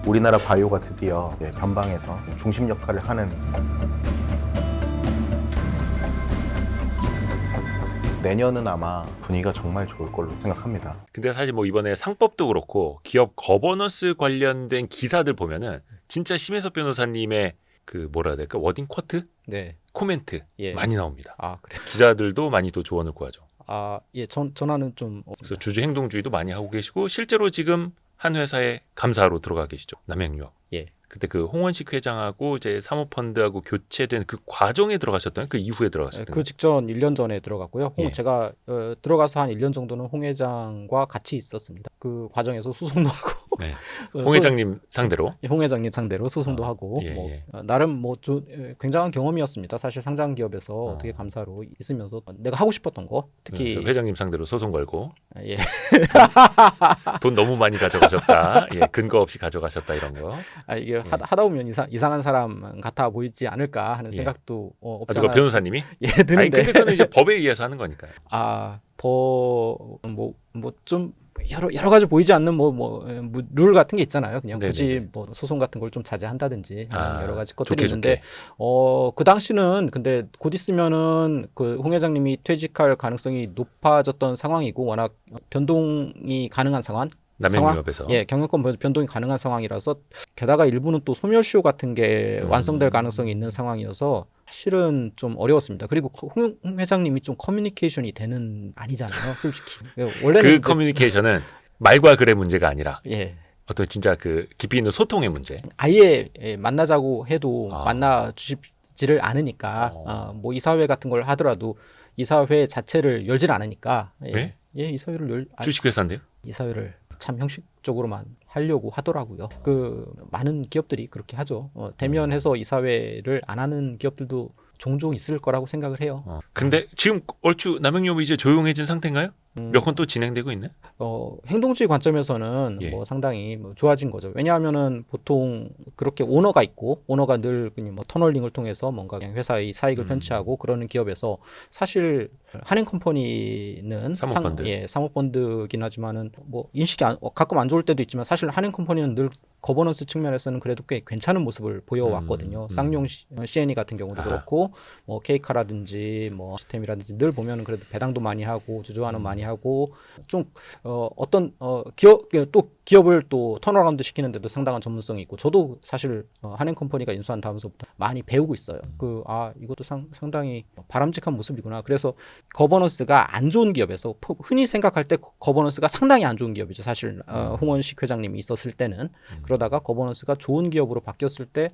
우리나라 바이오가 드디어 변방에서 중심 역할을 하는 내년은 아마 분위기가 정말 좋을 걸로 생각합니다. 근데 사실 뭐 이번에 상법도 그렇고 기업 거버넌스 관련된 기사들 보면은 진짜 심혜섭 변호사님의 그 뭐라 해야 될까 워딩 쿼트? 네. 코멘트 예. 많이 나옵니다. 아, 그래. 기자들도 많이 또 조언을 구하죠. 아, 예. 전화는 좀 그래서 주주 행동주의도 많이 하고 계시고 실제로 지금 한 회사에 감사로 들어가 계시죠. 남양유업. 예. 그때 그 홍원식 회장하고 이제 사모펀드하고 교체된 그 과정에 들어가셨던 그 이후에 들어가셨던 그 직전 1년 전에 들어갔고요. 예. 제가 들어가서 한 1년 정도는 홍 회장과 같이 있었습니다. 그 과정에서 소송도 하고 네. 홍 회장님 상대로 홍 회장님 상대로 소송도 하고 예, 뭐, 예. 나름 뭐 굉장한 경험이었습니다. 사실 상장 기업에서 어떻게 감사로 있으면서 내가 하고 싶었던 거 특히 그래서 회장님 상대로 소송 걸고 예. 돈 너무 많이 가져가셨다. 예, 근거 없이 가져가셨다 이런 거. 이게 하다 보면 이상한 사람 같아 보이지 않을까 하는 예. 생각도 아, 없잖아요. 누가 변호사님이? 예, 아니 드는데 근데 그건 이제 법에 의해서 하는 거니까요. 좀 여러 가지 보이지 않는 룰 같은 게 있잖아요. 그냥 네네네. 굳이 뭐 소송 같은 걸 좀 자제한다든지 하는 여러 가지 것들이 좋게, 있는데 좋게. 그 당시는 근데 곧 있으면은 그 홍 회장님이 퇴직할 가능성이 높아졌던 상황이고 워낙 변동이 가능한 상황. 남양유업에서. 예, 경영권 변동이 가능한 상황이라서 게다가 일부는 또 소멸시효 같은 게 완성될 가능성이 있는 상황이어서 사실은 좀 어려웠습니다. 그리고 홍 회장님이 좀 커뮤니케이션이 되는 아니잖아요, 솔직히. 원래는 그 이제, 커뮤니케이션은 말과 글의 문제가 아니라 예, 어떤 진짜 그 깊이 있는 소통의 문제. 아예 만나자고 해도 아. 만나 주시지를 않으니까 뭐 이사회 같은 걸 하더라도 이사회 자체를 열질 않으니까 네? 예, 이사회를 주식회사인데요? 이사회를 참 형식적으로만 하려고 하더라고요. 그 많은 기업들이 그렇게 하죠. 대면해서 이사회를 안 하는 기업들도 종종 있을 거라고 생각을 해요. 근데 지금 얼추 남양유업이 이제 조용해진 상태인가요? 몇 건 또 진행되고 있네? 행동주의 관점에서는 예. 뭐 상당히 뭐 좋아진 거죠. 왜냐하면은 보통 그렇게 오너가 있고 오너가 늘 그냥 뭐 터널링을 통해서 뭔가 그냥 회사의 사익을 편취하고 그러는 기업에서 사실 한행컴퍼니는 사모펀드. 사모펀드긴 하지만은 뭐 인식이 가끔 안 좋을 때도 있지만 사실 한행컴퍼니는 늘 거버넌스 측면에서는 그래도 꽤 괜찮은 모습을 보여왔거든요. 쌍용 C&E 같은 경우도 그렇고 뭐 케이카라든지 뭐 시스템이라든지 늘 보면은 그래도 배당도 많이 하고 주주환원 많이 하고 좀 어떤 기업을 또 턴어라운드 시키는데도 상당한 전문성이 있고 저도 사실 한행컴퍼니가 인수한 다음서부터 많이 배우고 있어요. 이것도 상당히 바람직한 모습이구나. 그래서 거버넌스가 안 좋은 기업에서 흔히 생각할 때 거버넌스가 상당히 안 좋은 기업이죠. 사실 홍원식 회장님이 있었을 때는 그러다가 거버넌스가 좋은 기업으로 바뀌었을 때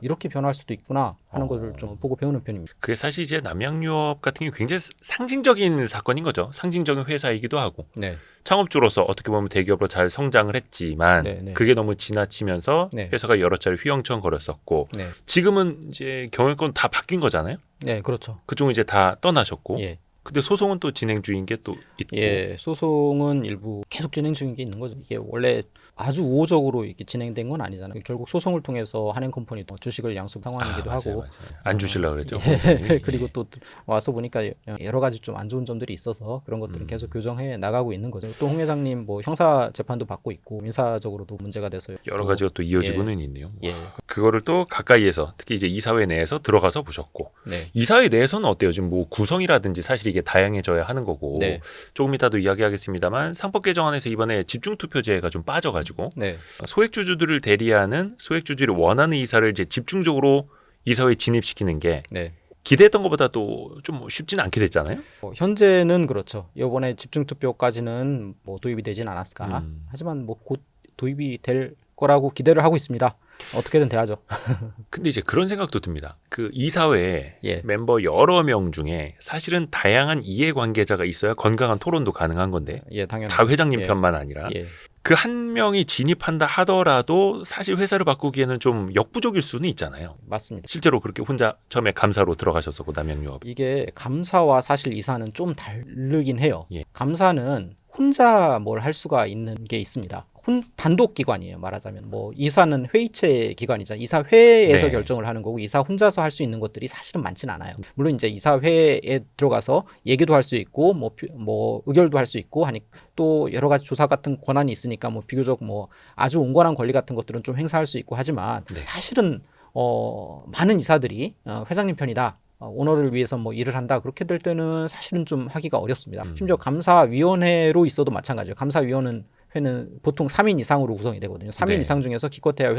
이렇게 변할 수도 있구나 하는 것을 좀 보고 배우는 편입니다. 그게 사실 이제 남양유업 같은 게 굉장히 상징적인 사건인 거죠. 상징적인 회사이기도 하고. 네. 창업주로서 어떻게 보면 대기업으로 잘 성장을 했지만 네. 그게 너무 지나치면서 네. 회사가 여러 차례 휘영청거렸었고 네. 지금은 이제 경영권 다 바뀐 거잖아요. 네, 그렇죠. 그쪽은 이제 다 떠나셨고. 예. 근데 소송은 또 진행 중인 게 또 있고. 예, 소송은 일부 계속 진행 중인 게 있는 거죠. 이게 원래 아주 우호적으로 이렇게 진행된 건 아니잖아요. 결국 소송을 통해서 한행컴퍼니도 주식을 양수 상황이기도 하고. 맞아요. 안 주시려고 그랬죠. 예, 그리고 또 와서 보니까 여러 가지 좀 안 좋은 점들이 있어서 그런 것들은 계속 교정해 나가고 있는 거죠. 또 홍 회장님 뭐 형사 재판도 받고 있고 민사적으로도 문제가 돼서 여러 가지가 또 이어지고는 있네요. 예. 그거를 또 가까이에서 특히 이제 이사회 내에서 들어가서 보셨고 네. 이사회 내에서는 어때요? 지금 뭐 구성이라든지 사실 이게 다양해져야 하는 거고 네. 조금 이따도 이야기하겠습니다만 상법 개정안에서 이번에 집중투표제가 좀 빠져가지고 네. 소액주주들을 대리하는 소액주주를 원하는 이사를 이제 집중적으로 이사회에 진입시키는 게 네. 기대했던 것보다 또 좀 쉽지는 않게 됐잖아요. 현재는 그렇죠. 이번에 집중투표까지는 뭐 도입이 되진 않았을까. 하지만 뭐 곧 도입이 될 거라고 기대를 하고 있습니다. 어떻게든 돼야죠. 근데 이제 그런 생각도 듭니다. 그 이사회에 예. 멤버 여러 명 중에 사실은 다양한 이해관계자가 있어야 건강한 토론도 가능한 건데 예, 당연히. 다 회장님 예. 편만 아니라 예. 그 한 명이 진입한다 하더라도 사실 회사를 바꾸기에는 좀 역부족일 수는 있잖아요. 맞습니다. 실제로 그렇게 혼자 처음에 감사로 들어가셨었고 남양유업. 이게 감사와 사실 이사는 좀 다르긴 해요. 예. 감사는 혼자 뭘 할 수가 있는 게 있습니다. 단독 기관이에요. 말하자면 뭐 이사는 회의체 기관이잖아요. 이사회에서 네. 결정을 하는 거고 이사 혼자서 할 수 있는 것들이 사실은 많지는 않아요. 물론 이제 이사회에 들어가서 얘기도 할 수 있고 뭐 의결도 할 수 있고 하니 또 여러 가지 조사 같은 권한이 있으니까 뭐 비교적 뭐 아주 온건한 권리 같은 것들은 좀 행사할 수 있고 하지만 네. 사실은 많은 이사들이 회장님 편이다. 오너를 위해서 뭐 일을 한다 그렇게 될 때는 사실은 좀 하기가 어렵습니다. 심지어 감사위원회로 있어도 마찬가지예요. 감사위원회는 보통 3인 이상으로 구성이 되거든요. 3인 네. 이상 중에서 기껏해야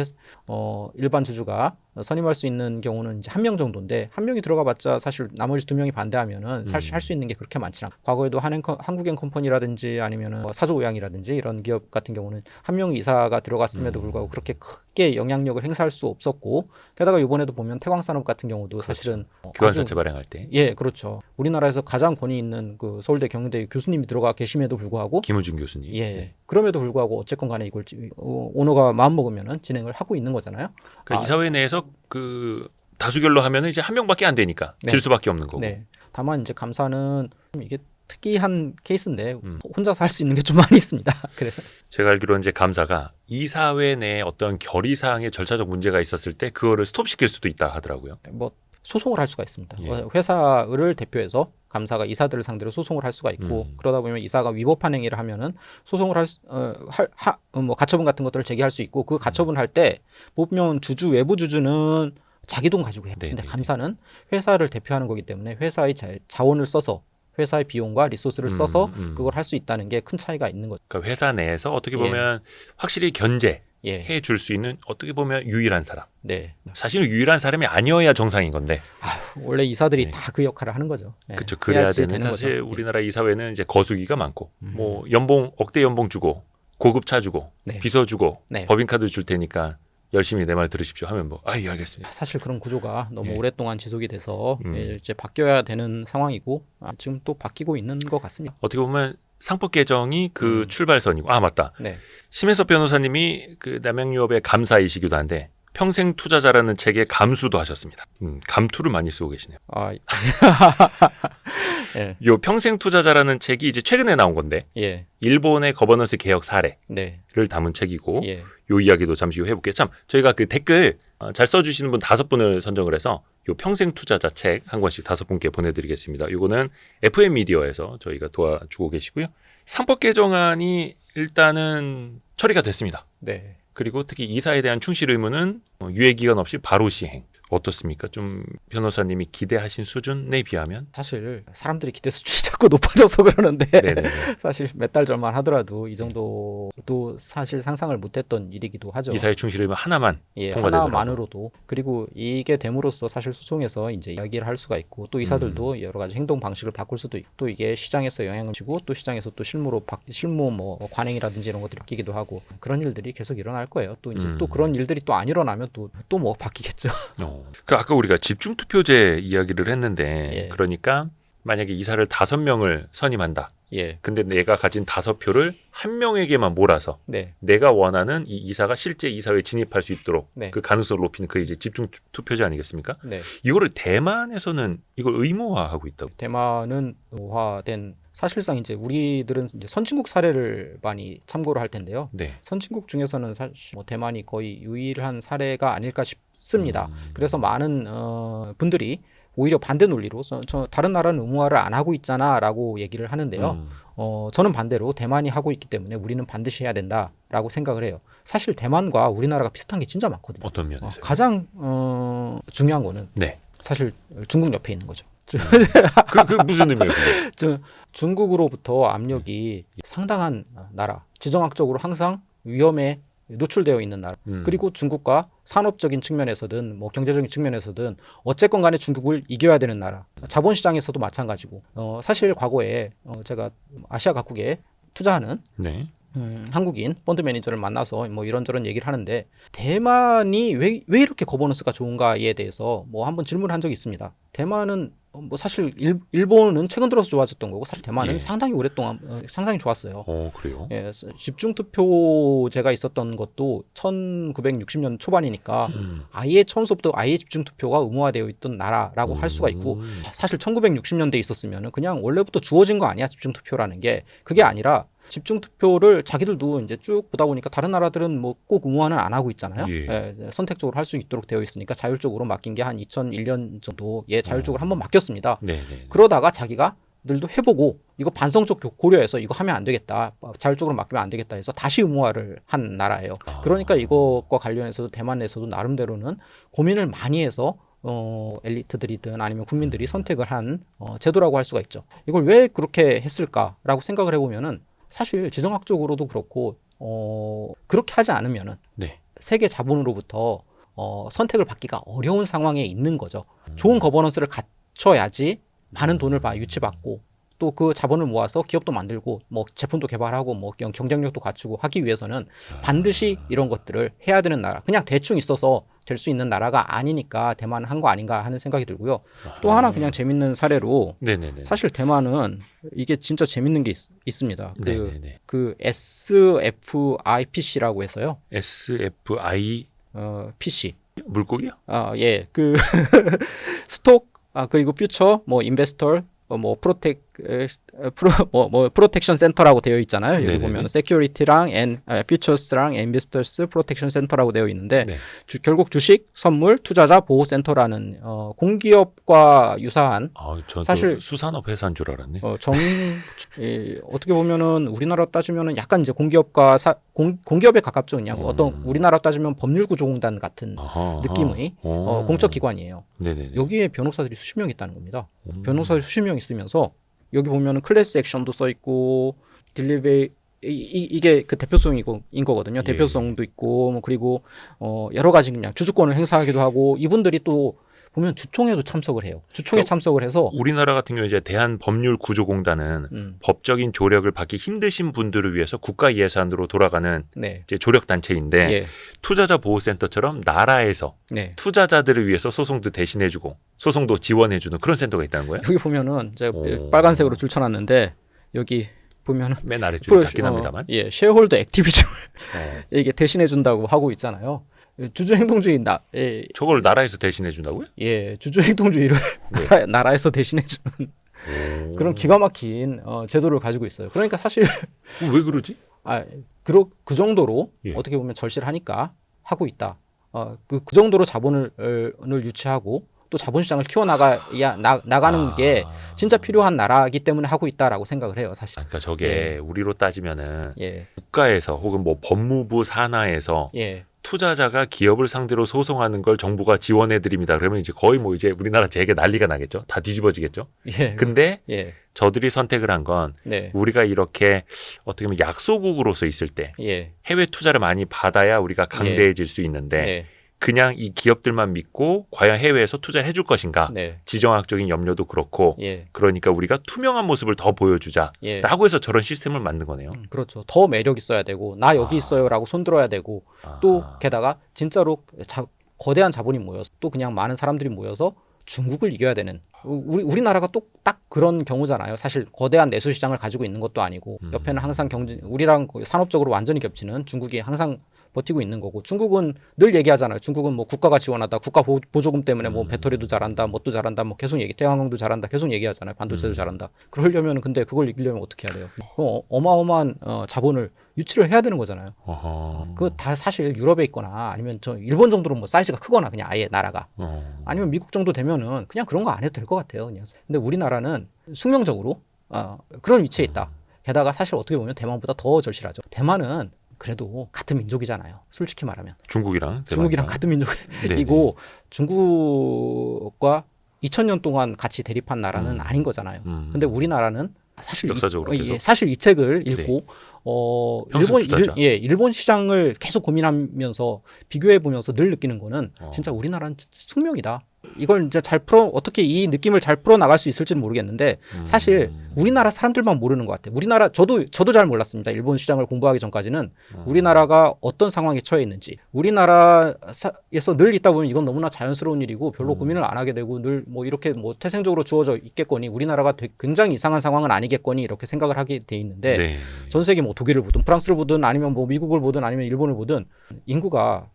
일반 주주가 선임할 수 있는 경우는 이제 1명 정도인데 1명이 들어가봤자 사실 나머지 2명이 반대하면은 사실 할 수 있는 게 그렇게 많지 않아요. 과거에도 한국엔 컴퍼니라든지 아니면은 사조오양이라든지 이런 기업 같은 경우는 1명 이사가 들어갔음에도 불구하고 그렇게 크게 영향력을 행사할 수 없었고 게다가 이번에도 보면 태광산업 같은 경우도 그렇죠. 사실은 교환사채 발행할 때 예, 그렇죠. 우리나라에서 가장 권위 있는 그 서울대 경영대 교수님이 들어가 계심에도 불구하고 김우중 교수님. 예. 네. 그럼에도 불구하고 어쨌건 간에 이걸 오너가 마음 먹으면은 진행을 하고 있는 거잖아요. 그러니까 이사회 내에서 그 다수결로 하면은 이제 한 명밖에 안 되니까 네. 질 수밖에 없는 거고. 네. 다만 이제 감사는 이게 특이한 케이스인데 혼자서 할 수 있는 게 좀 많이 있습니다. 그래서 제가 알기로는 이제 감사가 이사회 내에 어떤 결의 사항에 절차적 문제가 있었을 때 그거를 스톱시킬 수도 있다 하더라고요. 뭐 소송을 할 수가 있습니다. 예. 회사를 대표해서 감사가 이사들을 상대로 소송을 할 수가 있고 그러다 보면 이사가 위법한 행위를 하면은 소송을 뭐 가처분 같은 것들을 제기할 수 있고 그 가처분 할 때 보면 외부 주주는 자기 돈 가지고 해요. 근데 감사는 회사를 대표하는 거기 때문에 회사의 자원을 써서 회사의 비용과 리소스를 써서 그걸 할 수 있다는 게 큰 차이가 있는 거죠. 그러니까 회사 내에서 어떻게 보면 확실히 견제해 예. 줄 수 있는 어떻게 보면 유일한 사람. 네. 사실은 유일한 사람이 아니어야 정상인 건데. 원래 이사들이 네. 다 그 역할을 하는 거죠. 네. 그렇죠. 그래야 해야지 되는 사실 거죠. 우리나라 이사회는 이제 거수기가 많고 뭐 억대 연봉 주고 고급 차 주고 네. 비서 주고 네. 법인카드 줄 테니까 열심히 내 말 들으십시오 하면 뭐 예, 알겠습니다. 사실 그런 구조가 너무 예. 오랫동안 지속이 돼서 이제 바뀌어야 되는 상황이고 지금 또 바뀌고 있는 것 같습니다. 어떻게 보면 상법 개정이 그 출발선이고 맞다. 네. 심혜섭 변호사님이 그 남양유업의 감사이시기도 한데 평생 투자자라는 책에 감수도 하셨습니다. 감투를 많이 쓰고 계시네요. 예. 요 평생 투자자라는 책이 이제 최근에 나온 건데 예. 일본의 거버넌스 개혁 사례를 네. 담은 책이고 예. 요 이야기도 잠시 후 해볼게요. 참 저희가 그 댓글 잘 써주시는 분 5분을 선정을 해서 요 평생 투자자 책 한 권씩 5분께 보내드리겠습니다. 요거는 FM 미디어에서 저희가 도와주고 계시고요. 상법 개정안이 일단은 처리가 됐습니다. 네. 그리고 특히 이사에 대한 충실 의무는 유예 기간 없이 바로 시행. 어떻습니까? 좀 변호사님이 기대하신 수준에 비하면 사실 사람들이 기대 수준이 자꾸 높아져서 그러는데 네네네. 사실 몇 달 전만 하더라도 이 정도도 사실 상상을 못했던 일이기도 하죠. 이사의 충실 의무 하나만 예, 통과되더라고요. 하나만으로도 그리고 이게 됨으로써 사실 소송에서 이제 이야기를 할 수가 있고 또 이사들도 여러 가지 행동 방식을 바꿀 수도 있고 또 이게 시장에서 영향을 주고 또 시장에서 또 실무 뭐 관행이라든지 이런 것들이 바뀌기도 하고 그런 일들이 계속 일어날 거예요. 또 이제 또 그런 일들이 또 안 일어나면 또 뭐 바뀌겠죠. 그 아까 우리가 집중 투표제 이야기를 했는데 예. 그러니까 만약에 이사를 5명을 선임한다. 예, 근데 내가 가진 5표를 한 명에게만 몰아서 네, 내가 원하는 이 이사가 실제 이사회에 진입할 수 있도록 네. 그 가능성을 높이는 그 이제 집중 투표제 아니겠습니까? 네. 이거를 대만에서는 이걸 의무화하고 있다고. 대만은 의무화된 사실상 이제 우리들은 이제 선진국 사례를 많이 참고를 할 텐데요. 네. 선진국 중에서는 사실 뭐 대만이 거의 유일한 사례가 아닐까 싶습니다. 그래서 많은 분들이 오히려 반대 논리로 저 다른 나라는 의무화를 안 하고 있잖아라고 얘기를 하는데요. 저는 반대로 대만이 하고 있기 때문에 우리는 반드시 해야 된다라고 생각을 해요. 사실 대만과 우리나라가 비슷한 게 진짜 많거든요. 어떤 면에서요? 가장 중요한 거는 네. 사실 중국 옆에 있는 거죠. 그 무슨 의미예요? 그게? 중국으로부터 압력이 상당한 나라, 지정학적으로 항상 위험에 노출되어 있는 나라. 그리고 중국과 산업적인 측면에서든 뭐 경제적인 측면에서든 어쨌건 간에 중국을 이겨야 되는 나라. 자본시장에서도 마찬가지고. 사실 과거에 제가 아시아 각국에 투자하는 네. 한국인 펀드 매니저를 만나서 뭐 이런저런 얘기를 하는데 대만이 왜 이렇게 거버넌스가 좋은가에 대해서 뭐 한번 질문을 한 적이 있습니다. 대만은 뭐 사실 일본은 최근 들어서 좋아졌던 거고 사실 대만은 예. 상당히 오랫동안 상당히 좋았어요. 그래요? 예, 집중투표제가 있었던 것도 1960년 초반이니까 아예 처음부터 아예 집중투표가 의무화되어 있던 나라라고 할 수가 있고 사실 1960년대에 있었으면 그냥 원래부터 주어진 거 아니야 집중투표라는 게 그게 아니라 집중 투표를 자기들도 이제 쭉 보다 보니까 다른 나라들은 뭐 꼭 의무화는 안 하고 있잖아요. 예. 예, 선택적으로 할 수 있도록 되어 있으니까 자율적으로 맡긴 게 한 2001년 정도에 자율적으로 한번 맡겼습니다. 네네. 그러다가 자기가 들도 해보고 이거 반성적 고려해서 이거 하면 안 되겠다, 자율적으로 맡기면 안 되겠다 해서 다시 의무화를 한 나라예요. 그러니까 이것과 관련해서도 대만 내에서도 나름대로는 고민을 많이 해서 엘리트들이든 아니면 국민들이 선택을 한 제도라고 할 수가 있죠. 이걸 왜 그렇게 했을까라고 생각을 해보면은 사실 지정학적으로도 그렇고 그렇게 하지 않으면은 네. 세계 자본으로부터 선택을 받기가 어려운 상황에 있는 거죠. 좋은 거버넌스를 갖춰야지 많은 돈을 유치받고 또 그 자본을 모아서 기업도 만들고 뭐 제품도 개발하고 뭐 경쟁력도 갖추고 하기 위해서는 반드시 이런 것들을 해야 되는 나라. 그냥 대충 있어서 될 수 있는 나라가 아니니까 대만은 한 거 아닌가 하는 생각이 들고요. 또 하나 그냥 재밌는 사례로 네네네. 사실 대만은 이게 진짜 재밌는 게 있습니다. 네네네. 그 SFIPC라고 해서요. SFI PC. 물고기요? 예. 그 스톡 그리고 퓨처 뭐 인베스터 뭐 프로텍션 센터라고 되어 있잖아요. 여기 네네네. 보면 세큐리티랑 퓨처스랑 인베스터스 프로텍션 센터라고 되어 있는데 네. 결국 주식, 선물, 투자자 보호 센터라는 공기업과 유사한 전 사실- 수산업 회사인 줄 알았네. 어떻게 보면은 우리나라 따지면은 약간 이제 공기업과 공기업에 가깝죠. 그냥 어떤 우리나라 따지면 법률구조공단 같은 느낌의 공적 기관이에요. 네네네. 여기에 변호사들이 수십 명 있다는 겁니다. 변호사들이 수십 명 있으면서 여기 보면은 클래스 액션도 써 있고 딜리베이 이게 그 대표성인 거거든요. 예. 대표성도 있고 뭐 그리고 여러 가지 그냥 주주권을 행사하기도 하고 이분들이 또 보면 주총에도 참석을 해요. 주총에 참석을 해서 우리나라 같은 경우 이제 대한법률구조공단은 법적인 조력을 받기 힘드신 분들을 위해서 국가 예산으로 돌아가는 네. 이제 조력 단체인데 예. 투자자 보호센터처럼 나라에서 네. 투자자들을 위해서 소송도 대신해주고 소송도 지원해주는 그런 센터가 있다는 거예요? 여기 보면은 제가 오. 빨간색으로 줄쳐놨는데 여기 보면은 맨 아래 줄이 작긴 합니다만. 쉐어홀더 액티비즘을 어. 이게 대신해 준다고 하고 있잖아요. 주주 행동주의 저걸 나라에서 대신해준다고요? 주주 행동주의를 네. 나라에서 대신해 주는 그런 기가 막힌 제도를 가지고 있어요. 그러니까 사실 왜 그러지? 그 정도로 예. 어떻게 보면 절실하니까 하고 있다. 그 정도로 자본을 유치하고 또 자본시장을 나가는 게 진짜 필요한 나라이기 때문에 하고 있다라고 생각을 해요, 사실. 그러니까 저게 우리로 따지면은 예, 국가에서 혹은 뭐 법무부 산하에서 예, 투자자가 기업을 상대로 소송하는 걸 정부가 지원해드립니다. 그러면 이제 거의 뭐 이제 우리나라 재계 난리가 나겠죠. 다 뒤집어지겠죠. 예. 근데 예, 저들이 선택을 한 건 네, 우리가 이렇게 어떻게 보면 약소국으로서 있을 때 예, 해외 투자를 많이 받아야 우리가 강대해질 수 있는데 네, 그냥 이 기업들만 믿고 과연 해외에서 투자를 해줄 것인가 네, 지정학적인 염려도 그렇고 예, 그러니까 우리가 투명한 모습을 더 보여주자라고 예. 해서 저런 시스템을 만든 거네요. 그렇죠. 더 매력 있어야 되고 나 여기 있어요라고 손들어야 되고 또 게다가 진짜로 거대한 자본이 모여서 또 그냥 많은 사람들이 모여서 중국을 이겨야 되는 우리나라가 또 딱 그런 경우잖아요. 사실 거대한 내수 시장을 가지고 있는 것도 아니고 옆에는 항상 우리랑 거의 산업적으로 완전히 겹치는 중국이 항상 버티고 있는 거고 중국은 늘 얘기하잖아요. 중국은 뭐 국가가 지원하다, 국가 보조금 때문에 뭐 배터리도 잘한다, 뭣도 잘한다, 뭐 계속 태양광도 잘한다, 계속 얘기하잖아요. 반도체도 잘한다. 그러려면 근데 그걸 이기려면 어떻게 해야 돼요? 어마어마한 자본을 유치를 해야 되는 거잖아요. 그거 다 사실 유럽에 있거나 아니면 저 일본 정도로 뭐 사이즈가 크거나 그냥 아예 나라가 아니면 미국 정도 되면은 그냥 그런 거 안 해도 될 것 같아요. 그냥. 근데 우리나라는 숙명적으로 그런 위치에 있다. 게다가 사실 어떻게 보면 대만보다 더 절실하죠. 대만은 그래도 같은 민족이잖아요. 솔직히 말하면. 중국이랑 같은 민족이고 중국과 2000년 동안 같이 대립한 나라는 아닌 거잖아요. 근데 우리나라는 사실 역사적으로 계속. 사실 이 책을 읽고 일본 시장을 계속 고민하면서 비교해 보면서 늘 느끼는 거는 진짜 우리나라는 숙명이다. 이걸 이제 어떻게 이 느낌을 잘 풀어 나갈 수 있을지는 모르겠는데 사실 우리나라 사람들만 모르는 것 같아요. 우리나라 저도 잘 몰랐습니다. 일본 시장을 공부하기 전까지는 우리나라가 어떤 상황에 처해 있는지 우리나라에서 늘 있다 보면 이건 너무나 자연스러운 일이고 별로 고민을 안 하게 되고 늘 뭐 이렇게 뭐 태생적으로 주어져 있겠거니 우리나라가 굉장히 이상한 상황은 아니겠거니 이렇게 생각을 하게 돼 있는데 네. 전 세계 뭐 독일을 보든 프랑스를 보든 아니면 뭐 미국을 보든 아니면 일본을 보든 인구가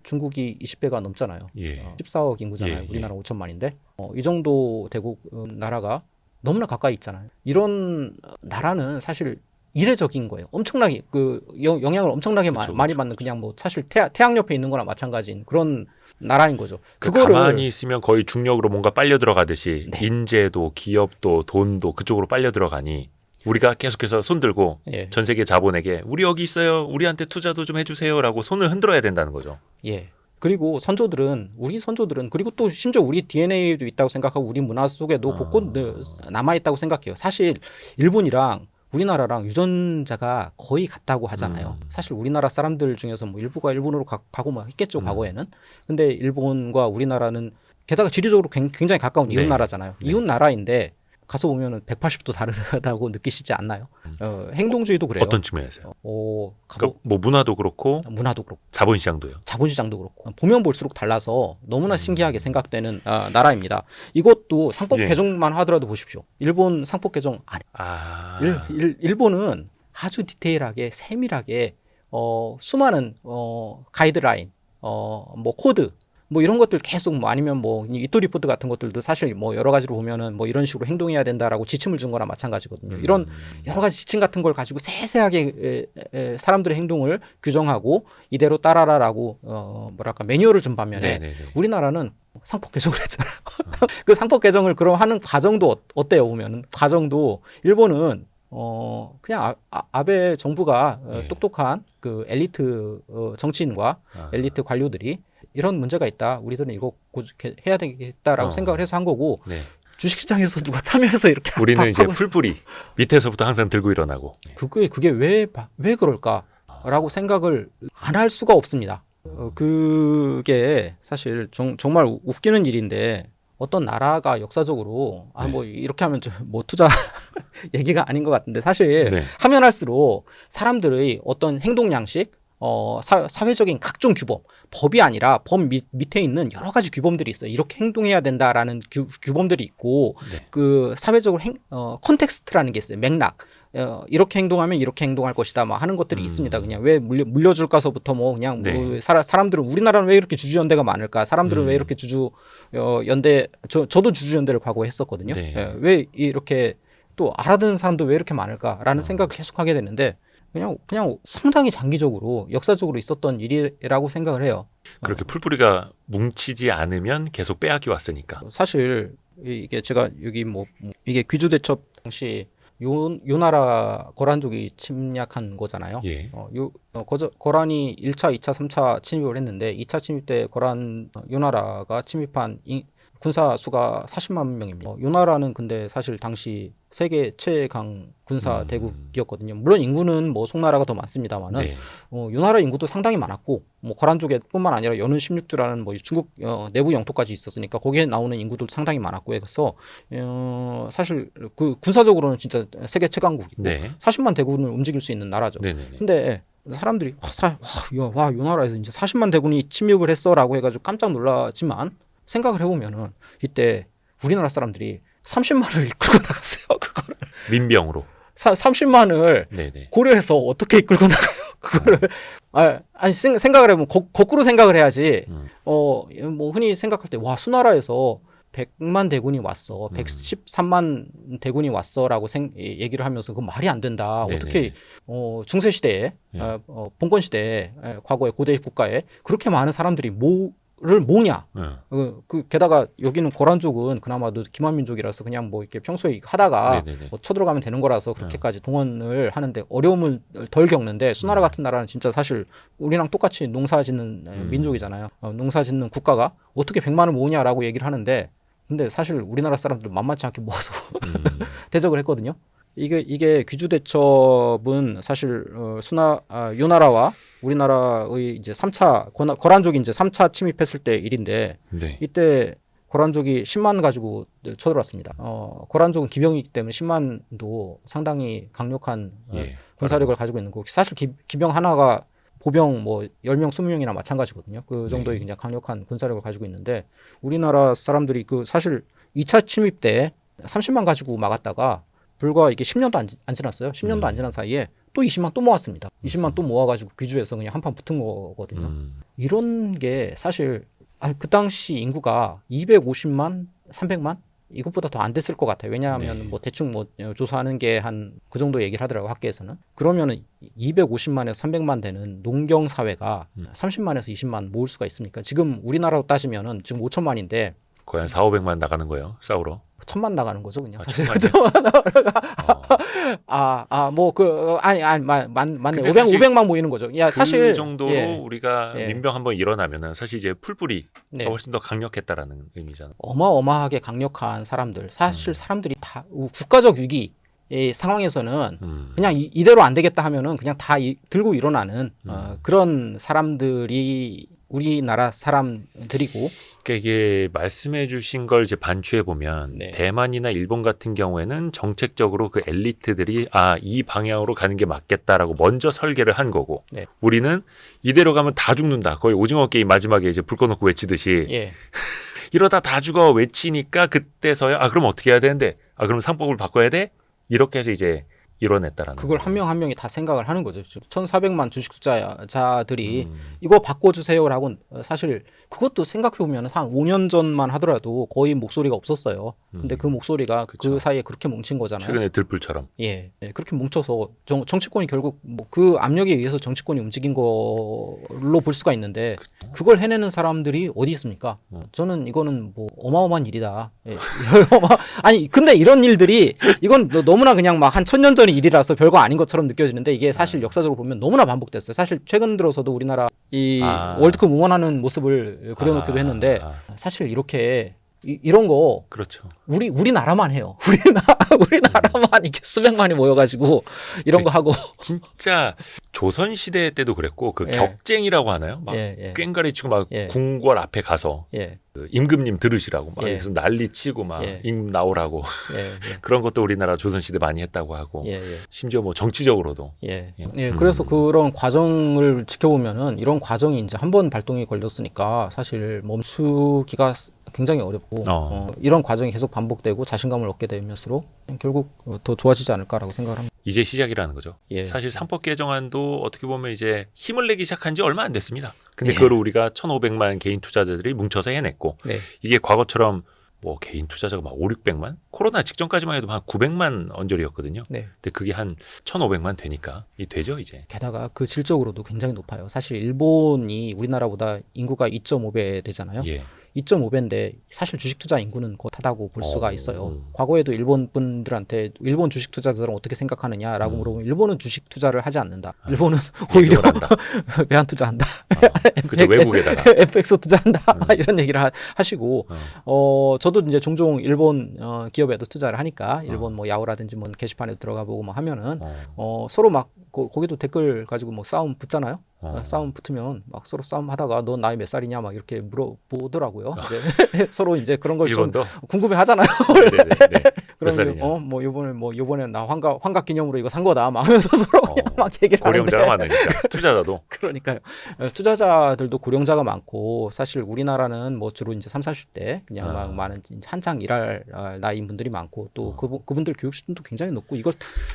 중국이 20배가 넘잖아요. 예. 14억 인구잖아요. 예, 우리나라 5천만인데 이 정도 되고 나라가 너무나 가까이 있잖아요. 이런 나라는 사실 이례적인 거예요. 엄청나게 그 영향을 엄청나게 그쵸, 많이 그쵸, 받는 그냥 뭐 사실 태양 옆에 있는 거나 마찬가지인 그런 나라인 거죠. 그거를 가만히 있으면 거의 중력으로 뭔가 빨려 들어가듯이 네. 인재도 기업도 돈도 그쪽으로 빨려 들어가니 우리가 계속해서 손 들고 예. 전 세계 자본에게 우리 여기 있어요. 우리한테 투자도 좀 해주세요라고 손을 흔들어야 된다는 거죠. 예. 그리고 우리 선조들은 그리고 또 심지어 우리 DNA도 있다고 생각하고 우리 문화 속에도 곳곳 남아 있다고 생각해요. 사실 일본이랑 우리나라랑 유전자가 거의 같다고 하잖아요. 사실 우리나라 사람들 중에서 뭐 일부가 일본으로 가고 막 했겠죠, 과거에는. 근데 일본과 우리나라는 게다가 지리적으로 굉장히 가까운 네. 이웃 나라잖아요. 네. 이웃 나라인데 가서 보면은 180도 다르다고 느끼시지 않나요? 행동주의도 그래요. 어떤 측면에서요? 그러니까 뭐 문화도 그렇고 문화도 그렇고 자본시장도요. 자본시장도 그렇고 보면 볼수록 달라서 너무나 신기하게 생각되는 나라입니다. 이것도 상법 예. 개정만 하더라도 보십시오. 일본 상법 개정 안 해요. 일본은 아주 디테일하게 세밀하게 수많은 가이드라인, 뭐 코드, 뭐 이런 것들 계속 뭐 아니면 뭐 이토 리포트 같은 것들도 사실 뭐 여러 가지로 보면은 뭐 이런 식으로 행동해야 된다라고 지침을 준 거나 마찬가지거든요. 이런 여러 가지 지침 같은 걸 가지고 세세하게 사람들의 행동을 규정하고 이대로 따라라라고 뭐랄까 매뉴얼을 준 반면에 네네네. 우리나라는 상법 개정을 했잖아요. 그 상법 개정을 그럼 하는 과정도 어때요 보면은 과정도 일본은 그냥 아베 정부가 네. 똑똑한 그 엘리트 정치인과 엘리트 관료들이 이런 문제가 있다. 우리들은 이거 해야 되겠다라고 생각을 해서 한 거고 네. 주식시장에서 누가 참여해서 이렇게 우리는 이제 하고 풀뿌리 밑에서부터 항상 들고 일어나고. 그게 왜 그럴까라고 생각을 안 할 수가 없습니다. 그게 사실 정말 웃기는 일인데 어떤 나라가 역사적으로 뭐 이렇게 하면 뭐 투자 얘기가 아닌 것 같은데 사실 네. 하면 할수록 사람들의 어떤 행동 양식 사회적인 각종 규범, 법이 아니라 법 밑에 있는 여러 가지 규범들이 있어요. 이렇게 행동해야 된다라는 규범들이 있고, 네. 그 사회적으로 컨텍스트라는 게 있어요. 맥락. 이렇게 행동하면 이렇게 행동할 것이다. 막 하는 것들이 있습니다. 그냥 왜 물려줄까서부터 뭐 그냥 네. 뭐 사람들은 우리나라는 왜 이렇게 주주연대가 많을까? 사람들은 왜 이렇게 주주연대 저도 주주연대를 과거에 했었거든요. 네. 왜 이렇게 또 알아듣는 사람도 왜 이렇게 많을까라는 생각을 계속 하게 되는데 그냥 상당히 장기적으로 역사적으로 있었던 일이라고 생각을 해요. 그렇게 풀뿌리가 뭉치지 않으면 계속 빼앗기 왔으니까. 사실 이게 제가 여기 이게 귀주대첩 당시 요 나라 거란족이 침략한 거잖아요. 예. 거란이 1차, 2차, 3차 침입을 했는데 2차 침입 때 요 나라가 침입한 군사 수가 40만 명입니다. 요 나라는 근데 사실 당시 세계 최강 군사 대국이었거든요. 물론 인구는 뭐 송나라가 더 많습니다만은 네. 요 나라 인구도 상당히 많았고 뭐 거란족에뿐만 아니라 연운 16주라는 뭐 중국 내부 영토까지 있었으니까 거기에 나오는 인구도 상당히 많았고 해서 사실 그 군사적으로는 진짜 세계 최강국이고 네. 40만 대군을 움직일 수 있는 나라죠. 네네네. 근데 사람들이 요 나라에서 이제 40만 대군이 침입을 했어라고 해가지고 깜짝 놀라지만 생각을 해보면은 이때 우리나라 사람들이 30만을 이끌고 나갔어요. 그거를 민병으로. 30만을 네네. 고려해서 어떻게 이끌고 나가요? 그거를 아니 생각을 해보면 거꾸로 생각을 해야지. 뭐 흔히 생각할 때 와 수나라에서 100만 대군이 왔어, 113만 대군이 왔어라고 얘기를 하면서 그 말이 안 된다. 네네. 어떻게 중세 시대에 봉건 시대에 과거의 고대 국가에 그렇게 많은 사람들이 를 모으냐? 게다가 여기는 고란족은 그나마도 기만민족이라서 그냥 뭐 이렇게 평소에 하다가 뭐 쳐들어가면 되는 거라서 그렇게까지 동원을 하는데 어려움을 덜 겪는데 수나라 같은 나라는 진짜 사실 우리랑 똑같이 농사짓는 민족이잖아요. 농사짓는 국가가 어떻게 100만을 모으냐라고 얘기를 하는데 근데 사실 우리나라 사람들 만만치 않게 모아서 대적을 했거든요. 이게 귀주대첩은 사실 요 나라와 우리나라의 이제 3차 거란족이 이제 3차 침입했을 때 일인데 네. 이때 거란족이 10만 가지고 쳐들어왔습니다. 거란족은 기병이기 때문에 10만도 상당히 강력한 군사력을 가지고 있는 거고 사실 기병 하나가 보병 뭐 10명, 20명이나 마찬가지거든요. 그 정도의 그냥 강력한 군사력을 가지고 있는데 우리나라 사람들이 그 사실 2차 침입 때 30만 가지고 막았다가 불과 이게 10년도 안 지났어요. 10년도 안 지난 사이에 또 20만 또 모았습니다. 20만 또 모아가지고 귀주에서 그냥 한판 붙은 거거든요. 이런 게 사실 그 당시 인구가 250만, 300만 이것보다 더 안 됐을 것 같아요. 왜냐하면 네. 뭐 대충 뭐 조사하는 게 한 그 정도 얘기를 하더라고요. 학계에서는. 그러면은 250만에서 300만 되는 농경 사회가 30만에서 20만 모을 수가 있습니까? 지금 우리나라로 따지면은 지금 5천만인데 거의 한 4, 500만 나가는 거예요. 싸우러. 1,000만 나가는 거죠, 그냥. 사실. 천만이요? 맞네. 근데 사실 500만 모이는 거죠. 야, 사실 그 정도로 예, 우리가 예. 민병 한번 일어나면은 사실 이제 풀뿌리가 네. 훨씬 더 강력했다라는 의미잖아요. 어마어마하게 강력한 사람들, 사실 사람들이 다 국가적 위기 의 상황에서는 그냥 이대로 안 되겠다 하면은 그냥 다 들고 일어나는 그런 사람들이 우리나라 사람들이고. 그러니까 이게 말씀해 주신 걸 이제 반추해 보면 네. 대만이나 일본 같은 경우에는 정책적으로 그 엘리트들이 이 방향으로 가는 게 맞겠다라고 먼저 설계를 한 거고 네. 우리는 이대로 가면 다 죽는다. 거의 오징어 게임 마지막에 이제 불 꺼놓고 외치듯이 예. 이러다 다 죽어 외치니까 그때서야 그럼 어떻게 해야 되는데 그럼 상법을 바꿔야 돼? 이렇게 해서 이제 이뤄냈다라는 그걸 거예요. 한 명 한 명이 다 생각을 하는 거죠. 1,400만 주식 투자자들이 이거 바꿔주세요라고 사실 그것도 생각해 보면 한 5년 전만 하더라도 거의 목소리가 없었어요. 근데 그 목소리가 그쵸. 그 사이에 그렇게 뭉친 거잖아요. 최근에 들불처럼. 예, 그렇게 뭉쳐서 정치권이 결국 뭐 그 압력에 의해서 정치권이 움직인 걸로 볼 수가 있는데 그걸 해내는 사람들이 어디 있습니까? 저는 이거는 뭐 어마어마한 일이다. 예. 아니 근데 이런 일들이 이건 너무나 그냥 막 한 1000년 전의 일이라서 별거 아닌 것처럼 느껴지는데 이게 사실 역사적으로 보면 너무나 반복됐어요. 사실 최근 들어서도 우리나라 이 월드컵 응원하는 모습을 그려놓기도 했는데 사실 이렇게 이런 거 그렇죠. 우리나라만 해요. 우리나라만 이렇게 수백만이 모여가지고 이런 거 하고. 진짜 조선 시대 때도 그랬고 그 예. 격쟁이라고 하나요? 막 예. 꽹가리 치고 막 예. 궁궐 앞에 가서 예. 그 임금님 들으시라고 막 예. 그래서 난리 치고 막 예. 임금 나오라고 예. 그런 것도 우리나라 조선 시대 많이 했다고 하고 예. 심지어 뭐 정치적으로도 예. 그래서 그런 과정을 지켜보면은 이런 과정이 이제 한 번 발동이 걸렸으니까 사실 멈추기가 굉장히 어렵고 이런 과정이 계속 반복되고 자신감을 얻게 되면서로 결국 더 좋아지지 않을까라고 생각을 합니다. 이제 시작이라는 거죠. 예. 사실 상법 개정안도 어떻게 보면 이제 힘을 내기 시작한 지 얼마 안 됐습니다. 근데 예. 그걸 우리가 1,500만 개인 투자자들이 뭉쳐서 해냈고 네. 이게 과거처럼 뭐 개인 투자자가 막 5, 600만? 코로나 직전까지만 해도 한 900만 언저리였거든요. 네. 근데 그게 한 1,500만 되니까 이 되죠, 이제. 게다가 그 질적으로도 굉장히 높아요. 사실 일본이 우리나라보다 인구가 2.5배 되잖아요. 예. 2.5배인데 사실 주식 투자 인구는 곧하다고 볼 수가 있어요. 과거에도 일본 분들한테 일본 주식 투자자들은 어떻게 생각하느냐라고 물어보면 일본은 주식 투자를 하지 않는다. 일본은 오히려 외환 투자한다. 그죠, 외국에다가. FX 투자한다. 이런 얘기를 하시고 저도 이제 종종 일본 기업에도 투자를 하니까 일본 뭐 야후라든지 뭐 게시판에 들어가 보고 뭐 하면은 서로 막 거기도 댓글 가지고 뭐 싸움 붙잖아요. 싸움 붙으면 막 서로 싸움하다가 너 나이 몇 살이냐 막 이렇게 물어보더라고요. 이제 서로 이제 그런 걸 좀 궁금해 하잖아요. 네네네. 몇 살이냐? 뭐 요번에 나 환갑 기념으로 이거 산 거다 막 하면서 서로 그냥 막 얘기를 하는데 고령자가 많으니까 투자자도. 그러니까요. 투자자들도 고령자가 많고 사실 우리나라는 뭐 주로 이제 30, 40대 그냥 막 많은 한창 일할 나이인 분들이 많고 또 그분들 교육 수준도 굉장히 높고 이걸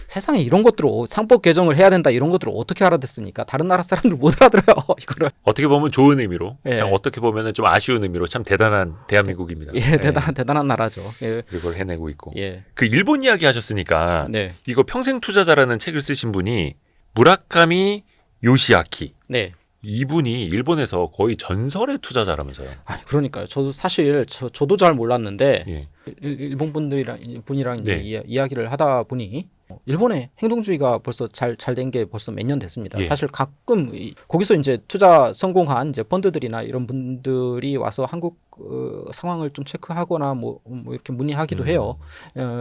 세상에 이런 것들을 상법 개정을 해야 된다 이런 것들을 어떻게 알아듣습니까? 다른 나라 사람들 못 알아들어요. 이거를. 어떻게 보면 좋은 의미로, 예. 참 어떻게 보면 좀 아쉬운 의미로 참 대단한 대한민국입니다. 예, 대단한 나라죠. 예. 이걸 해내고 있고. 예. 그 일본 이야기 하셨으니까 네. 이거 평생 투자자라는 책을 쓰신 분이 무라카미 요시아키. 네. 이분이 일본에서 거의 전설의 투자자라면서요. 아니 그러니까요. 저도 사실 저도 잘 몰랐는데 예. 일본 분이랑 이제 네. 이야기를 하다 보니 일본의 행동주의가 벌써 잘 된 게 벌써 몇 년 됐습니다. 예. 사실 가끔 거기서 이제 투자 성공한 이제 펀드들이나 이런 분들이 와서 한국 상황을 좀 체크하거나 뭐 이렇게 문의하기도 해요.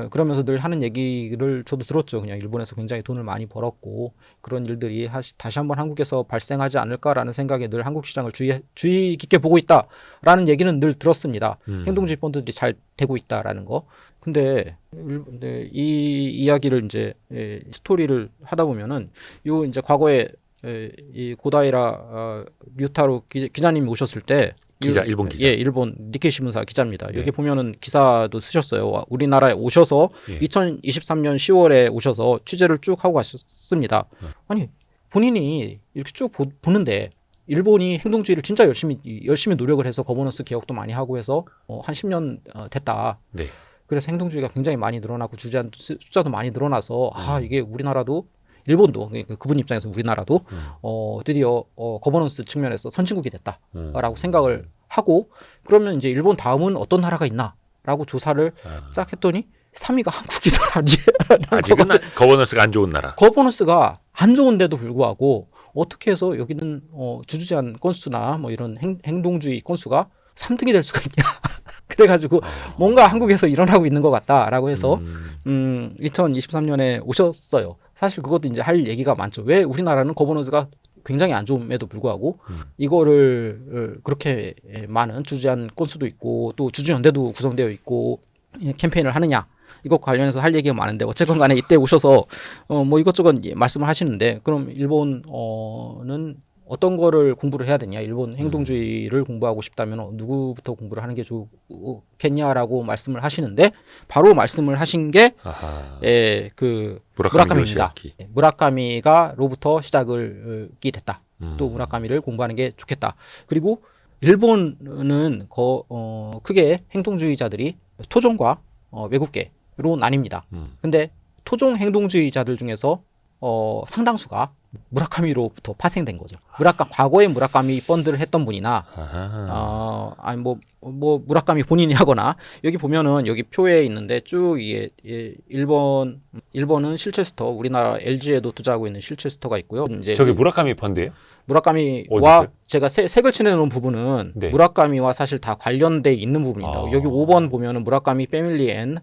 그러면서 늘 하는 얘기를 저도 들었죠. 그냥 일본에서 굉장히 돈을 많이 벌었고 그런 일들이 다시 한번 한국에서 발생하지 않을까라는 생각에 늘 한국 시장을 주의 깊게 보고 있다라는 얘기는 늘 들었습니다. 행동주의 펀드들이 잘 되고 있다라는 거. 근데 이 이야기를 이제 스토리를 하다 보면은 요 이제 과거에 이 고다이라 류타로 기자님이 오셨을 때 일본 기자. 예, 일본 니케이 신문사 기자입니다. 여기 보면은 기사도 쓰셨어요. 우리나라에 오셔서 2023년 10월에 오셔서 취재를 쭉 하고 가셨습니다. 아니 본인이 이렇게 쭉 보는데 일본이 행동주의를 진짜 열심히 노력을 해서 거버넌스 개혁도 많이 하고 해서 한 10년 됐다. 네. 그래서 행동주의가 굉장히 많이 늘어나고 주주한 숫자도 많이 늘어나서 이게 우리나라도 일본도 그분 입장에서 우리나라도 드디어 거버넌스 측면에서 선진국이 됐다라고 생각을 하고 그러면 이제 일본 다음은 어떤 나라가 있나라고 조사를 쫙 했더니 3위가 한국이더라니. 아직은 거버넌스가 안 좋은 나라. 거버넌스가 안 좋은데도 불구하고 어떻게 해서 여기는 주주 제한 건수나 뭐 이런 행동주의 건수가 3등이 될 수가 있냐. 그래가지고 뭔가 한국에서 일어나고 있는 것 같다라고 해서 2023년에 오셨어요. 사실 그것도 이제 할 얘기가 많죠. 왜 우리나라는 거버넌스가 굉장히 안 좋음에도 불구하고 이거를 그렇게 많은 주주 제한 건수도 있고 또 주주연대도 구성되어 있고 캠페인을 하느냐. 이것 관련해서 할 얘기가 많은데 어쨌건 간에 이때 오셔서 뭐 이것저것 말씀을 하시는데 그럼 일본은 어떤 거를 공부를 해야 되냐 일본 행동주의를 공부하고 싶다면 누구부터 공부를 하는 게 좋겠냐라고 말씀을 하시는데 바로 말씀을 하신 게 그 무라카미입니다. 무라카미가로부터 시작이 됐다. 또 무라카미를 공부하는 게 좋겠다. 그리고 일본은 크게 행동주의자들이 토종과 외국계로 나뉩니다. 근데 토종 행동주의자들 중에서 상당수가 무라카미로부터 파생된 거죠. 과거에 무라카미 펀드를 했던 분이나 아니 뭐 무라카미 본인이 하거나 여기 보면은 여기 표에 있는데 쭉 이게 일본은 실체스터 우리나라 LG에도 투자하고 있는 실체스터가 있고요. 이제 저기 무라카미 펀드예요? 무라카미와 제가 색을 칠해놓은 부분은 네. 무라카미와 사실 다 관련돼 있는 부분입니다. 여기 5번 보면은 무라카미 패밀리 앤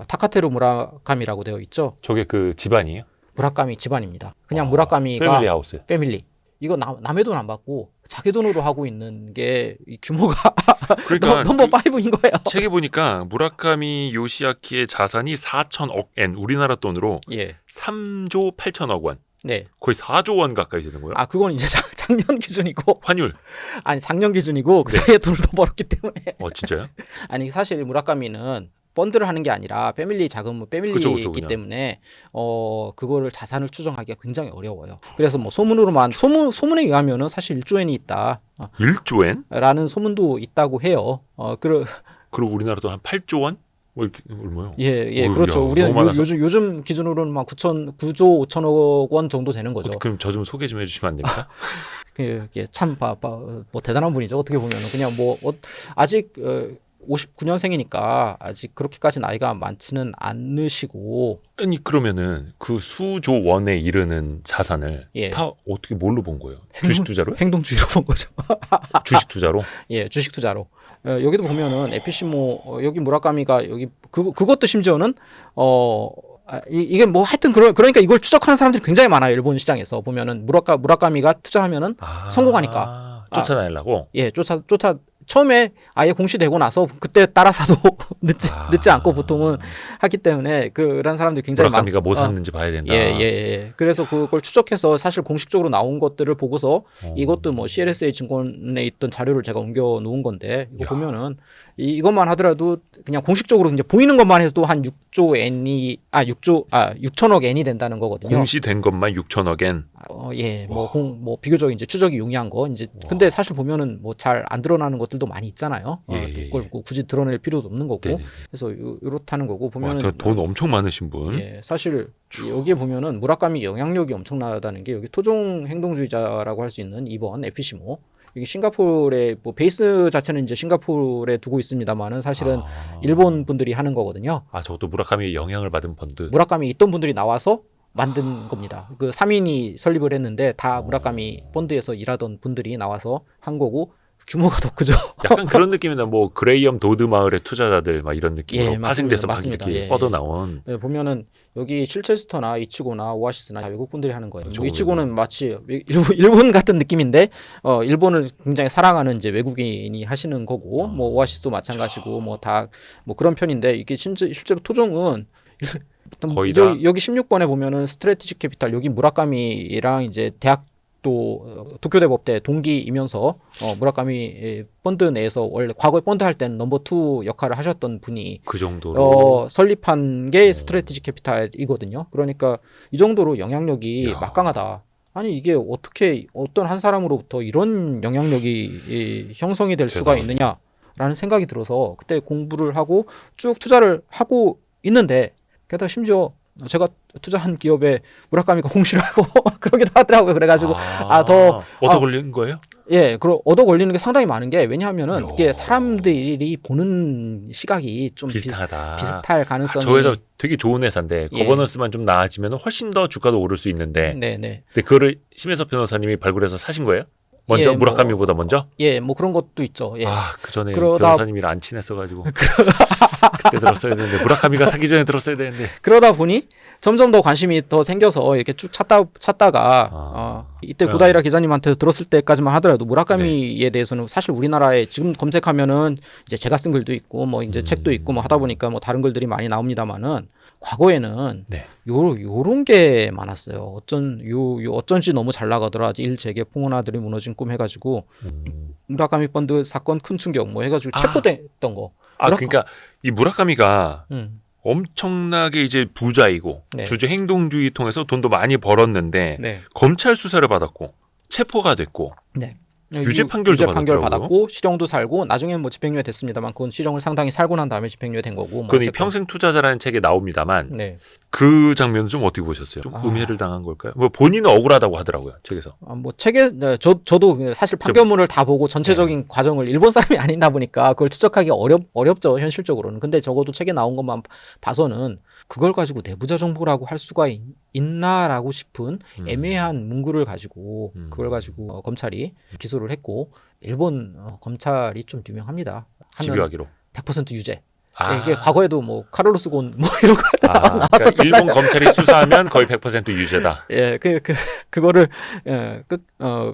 타카테루 무라카미라고 되어 있죠. 저게 그 집안이에요? 무라카미 집안입니다. 그냥 무라카미가 패밀리 하우스. 패밀리. 이거 남의 돈 안 받고 자기 돈으로 하고 있는 게 이 규모가 그러니까 넘버 5인 거예요. 책에 보니까 무라카미 요시아키의 자산이 4천억 엔 우리나라 돈으로 3조 8천억 원. 네. 거의 4조 원 가까이 되는 거예요? 그건 이제 작년 기준이고. 환율. 아니, 작년 기준이고 그 사이에 돈을 더 벌었기 때문에. 진짜요? 아니, 사실 무라카미는 펀드를 하는 게 아니라 패밀리 자금, 패밀리이기 때문에 그거를 자산을 추정하기가 굉장히 어려워요. 그래서 뭐 소문에 의하면은 사실 1조 엔이 있다. 1조 엔? 라는 소문도 있다고 해요. 그리고 우리나라 돈 한 8조 원? 뭐 이렇게 얼마요? 예, 그렇죠. 우리는 요즘 기준으로는 막 9조 5천억 원 정도 되는 거죠. 그럼 저 좀 소개 좀 해주시면 안 됩니까? 그게 참 뭐 대단한 분이죠. 어떻게 보면은 그냥 뭐 아직 59년생이니까 아직 그렇게까지 나이가 많지는 않으시고. 아니 그러면은 그 수조 원에 이르는 자산을 다 어떻게 뭘로 본 거예요? 주식 투자로? 행동주의로 본 거죠. 주식 투자로? 예, 주식 투자로. 여기도 보면은 에피시모 여기 무라카미가 여기 그것도 심지어는 이게 뭐 하여튼 그러니까 이걸 추적하는 사람들이 굉장히 많아요. 일본 시장에서 보면은 무라카미가 투자하면은 성공하니까 쫓아다니려고. 처음에 아예 공시되고 나서 그때 따라사도 늦지 않고 보통은 하기 때문에 그런 사람들이 굉장히 무라카미가 뭐 샀는지 봐야 된다. 예. 그래서 그걸 추적해서 사실 공식적으로 나온 것들을 보고서 이것도 뭐 CLSA 증권에 있던 자료를 제가 옮겨 놓은 건데 이거 보면은 이것만 하더라도 그냥 공식적으로 이제 보이는 것만 해도 한 6천억 엔이 된다는 거거든요. 공시된 것만 6천억 엔. 뭐 비교적 이제 추적이 용이한 거 이제 근데 사실 보면은 뭐 잘 안 드러나는 것들도 많이 있잖아요. 그걸 굳이 드러낼 필요도 없는 거고. 네네. 그래서 이렇다는 거고 보면은 돈 엄청 많으신 분. 사실 여기에 보면은 무라카미 영향력이 엄청나다는 게 여기 토종 행동주의자라고 할 수 있는 2번 에피시모. 여기 싱가포르의 뭐 베이스 자체는 이제 싱가포르에 두고 있습니다만은 사실은 일본 분들이 하는 거거든요. 저도 무라카미의 영향을 받은 펀드. 무라카미 있던 분들이 나와서 만든 겁니다. 그 3인이 설립을 했는데 다 무라카미 펀드에서 일하던 분들이 나와서 한 거고 규모가 더 크죠. 약간 그런 느낌이나 뭐 그레이엄 도드 마을의 투자자들 막 이런 느낌으로 파생돼서 막 맞습니다. 이렇게 뻗어 나온. 네, 보면은 여기 실체스터나 이치고나 오아시스나 다 외국 분들이 하는 거예요. 뭐 이치고는 마치 일본 같은 느낌인데 일본을 굉장히 사랑하는 이제 외국인이 하시는 거고 뭐 오아시스도 마찬가지고 뭐 다 뭐 그런 편인데 이게 실제로 토종은 거의 다 여기 16번에 보면은 스트래티지 캐피탈 여기 무라카미랑 이제 또 도쿄대법대 동기이면서 무라카미 펀드 내에서 원래 과거에 펀드 할 때는 넘버 2 역할을 하셨던 분이 그 정도로 설립한 게 스트래티지 캐피탈이거든요. 그러니까 이 정도로 영향력이 막강하다. 아니 이게 어떻게 어떤 한 사람으로부터 이런 영향력이 형성이 될 수가 있느냐? 라는 생각이 들어서 그때 공부를 하고 쭉 투자를 하고 있는데 게다가 심지어 제가 투자한 기업에 무라카미가 공시를 하고 그러기도 하더라고요. 그래가지고 더 얻어 걸린 거예요? 예, 그리고 얻어 걸리는 게 상당히 많은 게 왜냐하면은 요. 이게 사람들이 보는 시각이 좀 비슷하다. 비슷할 가능성이 저 회사 되게 좋은 회사인데 예. 거버넌스만 좀 나아지면 훨씬 더 주가도 오를 수 있는데 네네. 근데 그거를 심혜섭 변호사님이 발굴해서 사신 거예요? 먼저 예, 무라카미보다 먼저? 예, 뭐 그런 것도 있죠. 예. 그 전에 그러다- 변호사님이랑 안 친했어가지고 그때 들었어야 되는데 무라카미가 사기 전에 들었어야 되는데 그러다 보니 점점 더 관심이 더 생겨서 이렇게 쭉 찾다가 이때 고다이라 기자님한테 들었을 때까지만 하더라도 무라카미에 대해서는 사실 우리나라에 지금 검색하면은 이제 제가 쓴 글도 있고 뭐 이제 책도 있고 뭐 하다 보니까 뭐 다른 글들이 많이 나옵니다만은 과거에는 네. 요런 게 많았어요. 어쩐지 너무 잘 나가더라. 일재계 풍운아들이 무너진 꿈 해가지고 무라카미 펀드 사건 큰 충격 뭐 해가지고 체포됐던 거. 그러니까 이 무라카미가 음. 엄청나게 이제 부자이고 네. 주주 행동주의 통해서 돈도 많이 벌었는데 네. 검찰 수사를 받았고 체포가 됐고 네. 유죄 판결도 유죄 판결 받았더라고요. 받았고 실형도 살고 나중에는 뭐 집행유예 됐습니다만 그건 실형을 상당히 살고 난 다음에 집행유예 된 거고. 뭐 그건 이 어쨌건. 평생 투자자라는 책에 나옵니다만 네. 그 장면은 좀 어떻게 보셨어요? 좀 음해를 당한 걸까요? 뭐 본인은 억울하다고 하더라고요 책에서. 뭐 책에 저도 사실 판결문을 다 보고 전체적인 과정을 일본 사람이 아니다 보니까 그걸 추적하기 어렵죠 현실적으로는. 근데 적어도 책에 나온 것만 봐서는 그걸 가지고 내부자 정보라고 할 수가 있나라고 싶은 애매한 문구를 가지고 그걸 가지고 검찰이 기소를 했고 일본 검찰이 좀 유명합니다. 집요하기로. 100% 유죄. 아. 이게 과거에도 뭐 카를로스 곤 뭐 이런 거 그러니까 나왔었잖아요. 일본 검찰이 수사하면 거의 100% 유죄다. 예, 그거를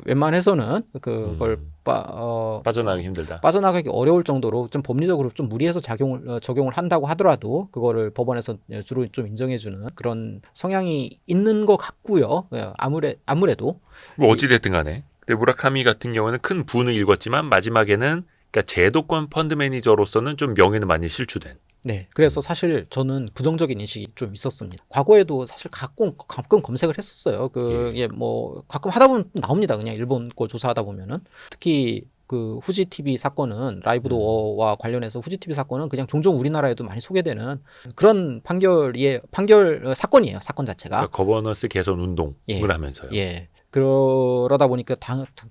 웬만해서는 그걸 빠져나가기 힘들다. 빠져나가기 어려울 정도로 좀 법리적으로 좀 무리해서 적용을 한다고 하더라도 그거를 법원에서 주로 좀 인정해주는 그런 성향이 있는 것 같고요. 아무래도 뭐 어찌됐든 간에. 근데 무라카미 같은 경우는 큰 부는 일궜지만 마지막에는 그러니까 제도권 펀드 매니저로서는 좀 명예는 많이 실추된. 네, 그래서 사실 저는 부정적인 인식이 좀 있었습니다. 과거에도 사실 가끔 검색을 했었어요. 뭐 가끔 하다 보면 나옵니다. 그냥 일본 거 조사하다 보면은 특히 그 후지 TV 사건은 라이브도어와 관련해서 후지 TV 사건은 그냥 종종 우리나라에도 많이 소개되는 그런 판결 사건이에요. 사건 자체가. 그러니까 거버넌스 개선 운동을 하면서요. 예. 그러다 보니까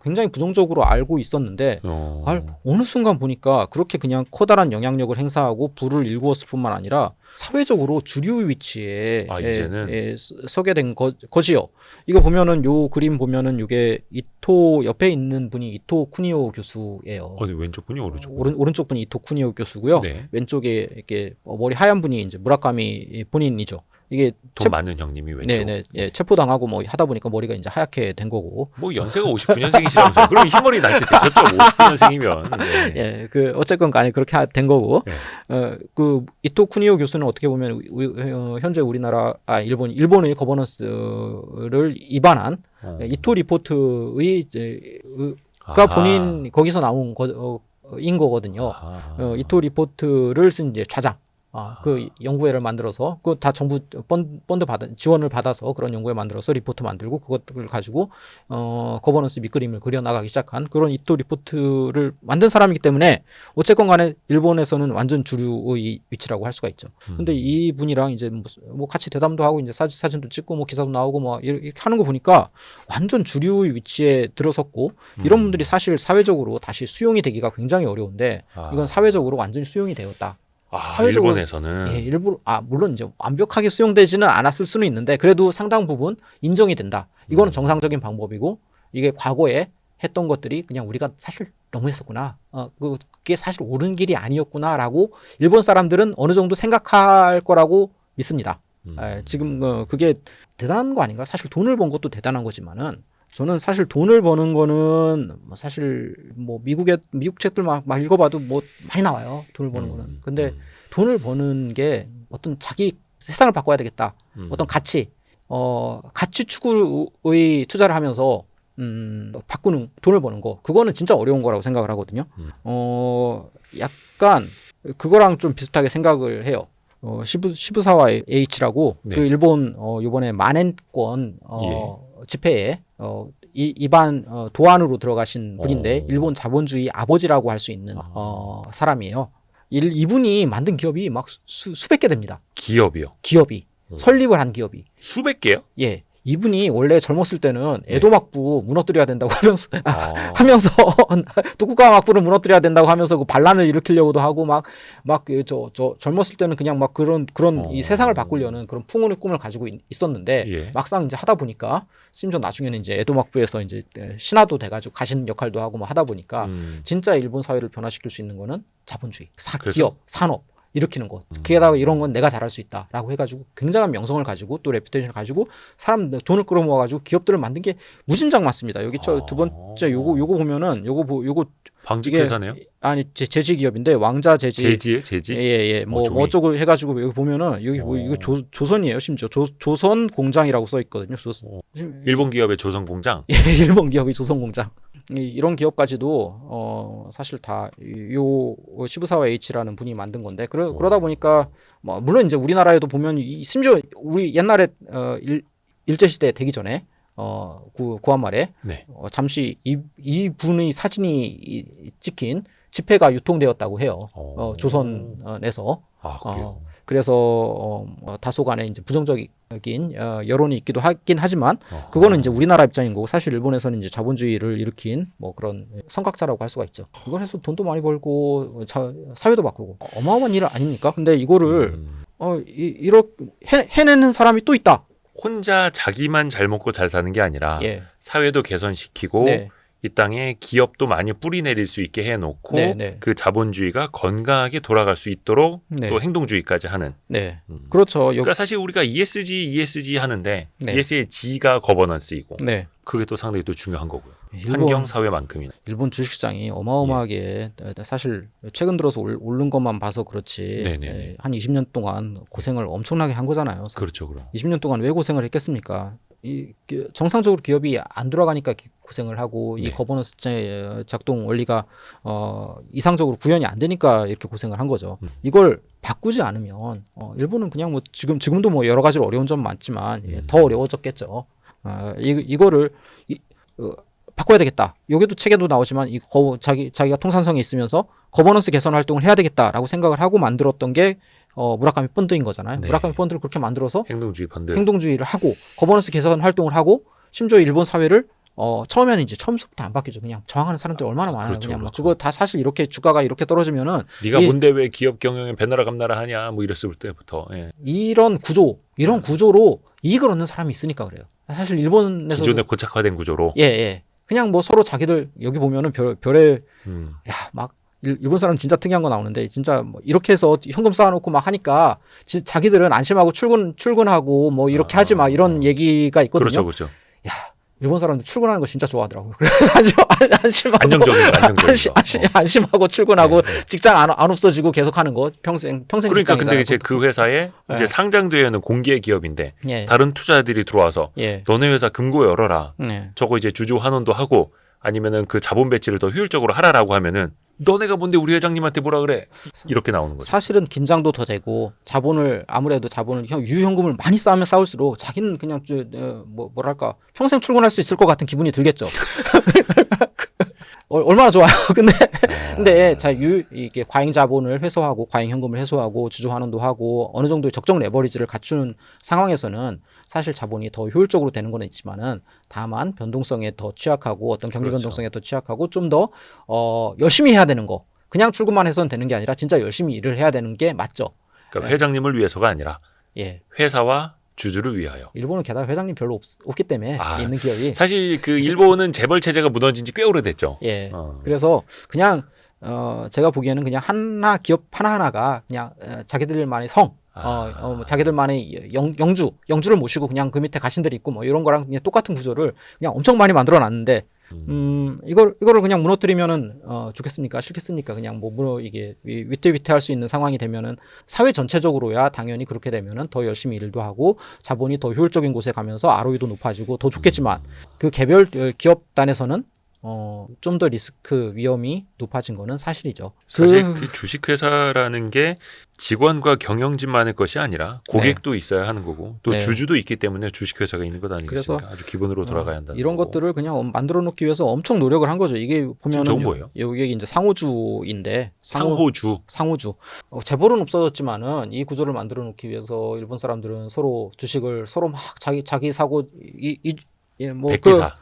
굉장히 부정적으로 알고 있었는데 어느 순간 보니까 그렇게 그냥 커다란 영향력을 행사하고 부를 일구었을 뿐만 아니라 사회적으로 주류 위치에 이제는 서게 된 것이요. 이거 보면은 요 그림 보면은 요게 이토 옆에 있는 분이 이토 쿠니오 교수예요. 왼쪽 분이 오른쪽? 오른쪽 분이 이토 쿠니오 교수고요. 네. 왼쪽에 이렇게 머리 하얀 분이 이제 무라카미 본인이죠. 이게 돈 많은 형님이 왼쪽. 네네. 예, 체포당하고 뭐 하다 보니까 머리가 이제 하얗게 된 거고. 뭐 연세가 59년생이시라면서요. 그럼 흰머리 날 때 되셨죠. 59년생이면. 네. 예, 어쨌건 간에 그렇게 된 거고. 네. 그 이토 쿠니오 교수는 어떻게 보면 현재 우리나라 일본의 거버넌스를 위반한 이토 리포트의 가 본인 거기서 나온 인 거거든요. 이토 리포트를 쓴 이제 좌장. 그 연구회를 만들어서 그 다 정부 펀드 지원을 받아서 그런 연구회 만들어서 리포트 만들고 그것들을 가지고 거버넌스 밑그림을 그려 나가기 시작한 그런 이토 리포트를 만든 사람이기 때문에 어쨌건 간에 일본에서는 완전 주류의 위치라고 할 수가 있죠. 근데 이 분이랑 이제 뭐 같이 대담도 하고 이제 사진도 찍고 뭐 기사도 나오고 뭐 이렇게 하는 거 보니까 완전 주류의 위치에 들어섰고 이런 분들이 사실 사회적으로 다시 수용이 되기가 굉장히 어려운데 이건 사회적으로 완전히 수용이 되었다. 사회적으로, 일본에서는 물론 이제 완벽하게 수용되지는 않았을 수는 있는데 그래도 상당 부분 인정이 된다. 이거는 정상적인 방법이고 이게 과거에 했던 것들이 그냥 우리가 사실 너무했었구나. 그게 사실 옳은 길이 아니었구나라고 일본 사람들은 어느 정도 생각할 거라고 믿습니다. 지금 그게 대단한 거 아닌가? 사실 돈을 번 것도 대단한 거지만은. 저는 사실 돈을 버는 거는 사실 뭐 미국 책들 막 읽어봐도 뭐 많이 나와요. 돈을 버는 거는. 근데 돈을 버는 게 어떤 자기 세상을 바꿔야 되겠다. 어떤 가치 추구의 투자를 하면서 바꾸는 돈을 버는 거. 그거는 진짜 어려운 거라고 생각을 하거든요. 약간 그거랑 좀 비슷하게 생각을 해요. 시부사와 H라고 그 일본 요번에 만엔권 집회에 이반 도안으로 들어가신 분인데 어. 일본 자본주의 아버지라고 할 수 있는 사람이에요. 이분이 만든 기업이 막 수백 개 됩니다. 기업이요. 기업이 설립을 한 기업이. 수백 개요? 예. 이분이 원래 젊었을 때는 에도막부 무너뜨려야 된다고 하면서 아. 하면서 도쿠가와 막부를 무너뜨려야 된다고 하면서 그 반란을 일으키려고도 하고 막 저 젊었을 때는 그냥 막 그런 이 세상을 바꾸려는 그런 풍운의 꿈을 가지고 있었는데 예. 막상 이제 하다 보니까 심지어 나중에는 이제 에도막부에서 이제 신하도 돼가지고 가신 역할도 하고 뭐 하다 보니까 진짜 일본 사회를 변화시킬 수 있는 거는 자본주의, 그래서? 기업, 산업 일으키는 것. 게다가 이런 건 내가 잘할 수 있다라고 해가지고 굉장한 명성을 가지고 또 레퓨테이션을 가지고 사람 돈을 끌어모아가지고 기업들을 만든 게 무진장 많습니다. 여기 저 두 번째 요거 보면은 요거 방직회사네요. 아니 제지 기업인데 왕자 제지. 제지에 제지. 예예. 뭐 종이. 어쩌고 해가지고 여기 보면은 여기 뭐 이거 조선이에요. 심지어 조선 공장이라고 써 있거든요. 일본 기업의 조선 공장. 일본 기업이 조선 공장. 이런 기업까지도 사실 다 요 시부사와 H라는 분이 만든 건데 그러다 보니까 뭐 물론 이제 우리나라에도 보면 심지어 우리 옛날에 일제 시대 되기 전에 구한 말에 네. 잠시 이 분의 사진이 찍힌 지폐가 유통되었다고 해요. 조선에서. 아, 그래요. 그래서 다소간에 이제 부정적인 여론이 있기도 하긴 하지만 그거는 이제 우리나라 입장인 거고 사실 일본에서는 이제 자본주의를 일으킨 뭐 그런 선각자라고 할 수가 있죠. 이걸 해서 돈도 많이 벌고 사회도 바꾸고 어마어마한 일 아닙니까? 근데 이거를 이렇게 해내는 사람이 또 있다. 혼자 자기만 잘 먹고 잘 사는 게 아니라 예. 사회도 개선시키고 네. 이 땅에 기업도 많이 뿌리 내릴 수 있게 해놓고 네, 네. 그 자본주의가 건강하게 돌아갈 수 있도록 네. 또 행동주의까지 하는. 네. 그렇죠. 그러니까 사실 우리가 ESG 하는데 네. ESG가 거버넌스이고 네. 그게 또 상당히 또 중요한 거고요. 일본- 환경 사회만큼이나. 일본 주식시장이 어마어마하게 사실 최근 들어서 오른 것만 봐서 그렇지 네네네. 한 20년 동안 고생을 엄청나게 한 거잖아요. 그렇죠, 그럼. 20년 동안 왜 고생을 했겠습니까? 정상적으로 기업이 안 돌아가니까 고생을 하고 네. 이 거버넌스 작동 원리가 이상적으로 구현이 안 되니까 이렇게 고생을 한 거죠. 이걸 바꾸지 않으면 일본은 그냥 뭐 지금도 뭐 여러 가지로 어려운 점 많지만 더 어려워졌겠죠. 이거를 바꿔야 되겠다. 여기도 책에도 나오지만 자기가 통산성이 있으면서 거버넌스 개선 활동을 해야 되겠다라고 생각을 하고 만들었던 게 무라카미 펀드인 거잖아요. 네. 무라카미 펀드를 그렇게 만들어서 행동주의 펀드. 행동주의를 하고 거버넌스 개선 활동을 하고 심지어 일본 사회를 처음에는 이제 처음부터 안 바뀌죠. 그냥 저항하는 사람들이 얼마나 많아요. 그렇죠, 그냥 막 그렇죠. 그거 다 사실 이렇게 주가가 이렇게 떨어지면은 네가 뭔데 왜 기업 경영에 배나라 감나라 하냐 뭐 이랬을 때부터. 예. 이런 구조로 이익을 얻는 사람이 있으니까 그래요. 사실 일본에서 기존에 고착화된 구조로. 예. 그냥 뭐 서로 자기들 여기 보면은 별에 막 일본 사람 진짜 특이한 거 나오는데 진짜 뭐 이렇게 해서 현금 쌓아놓고 막 하니까 자기들은 안심하고 출근하고 뭐 이렇게 하지 마 이런 얘기가 있거든요. 그렇죠, 그렇죠. 일본 사람들 출근하는 거 진짜 좋아하더라고요. 안심하고 안심하고 출근하고 네. 직장 안 없어지고 계속 하는 거 평생 그러니까 직장이잖아요. 근데 이제 그 회사에 이제 상장되어 있는 공개 기업인데 예. 다른 투자들이 들어와서 예. 너네 회사 금고 열어라. 네. 저거 이제 주주 환원도 하고 아니면은 그 자본 배치를 더 효율적으로 하라라고 하면은 너네가 뭔데 우리 회장님한테 뭐라 그래? 이렇게 나오는 거죠. 사실은 긴장도 더 되고 아무래도 자본을 유현금을 많이 쌓으면 쌓을수록 자기는 그냥 뭐랄까 평생 출근할 수 있을 것 같은 기분이 들겠죠. 얼마나 좋아요. 근데 이게 과잉 자본을 회수하고 과잉 현금을 회수하고 주주 환원도 하고 어느 정도의 적정 레버리지를 갖춘 상황에서는 사실 자본이 더 효율적으로 되는 건 있지만은 다만 변동성에 더 취약하고 어떤 경기 그렇죠. 변동성에 더 취약하고 좀 더 열심히 해야 되는 거. 그냥 출근만 해서는 되는 게 아니라 진짜 열심히 일을 해야 되는 게 맞죠. 그러니까 회장님을 위해서가 아니라 예. 회사와 주주를 위하여. 일본은 게다가 회장님 별로 없기 때문에 있는 기업이. 사실 그 일본은 재벌 체제가 무너진 지 꽤 오래됐죠. 예. 그래서 그냥 제가 보기에는 그냥 기업 하나하나가 그냥 자기들만의 자기들만의 영주를 모시고 그냥 그 밑에 가신들이 있고 뭐 이런 거랑 그냥 똑같은 구조를 그냥 엄청 많이 만들어 놨는데 이거를 그냥 무너뜨리면은 좋겠습니까? 싫겠습니까? 그냥 이게 위태위태할 수 있는 상황이 되면은 사회 전체적으로야 당연히 그렇게 되면은 더 열심히 일도 하고 자본이 더 효율적인 곳에 가면서 ROE도 높아지고 더 좋겠지만 그 개별 기업단에서는 좀 더 리스크 위험이 높아진 거는 사실이죠. 사실 그 주식회사라는 게 직원과 경영진만의 것이 아니라 고객도 있어야 하는 거고 또 네. 주주도 있기 때문에 주식회사가 있는 것 아니겠습니까? 그래서 아주 기본으로 돌아가야 한다는 이런 거고. 것들을 그냥 만들어 놓기 위해서 엄청 노력을 한 거죠. 이게 보면은 저건 뭐예요? 여기 이제 상호주인데 상호주. 상호주. 재벌은 없어졌지만은 이 구조를 만들어 놓기 위해서 일본 사람들은 서로 주식을 서로 막 자기 사고 백기사.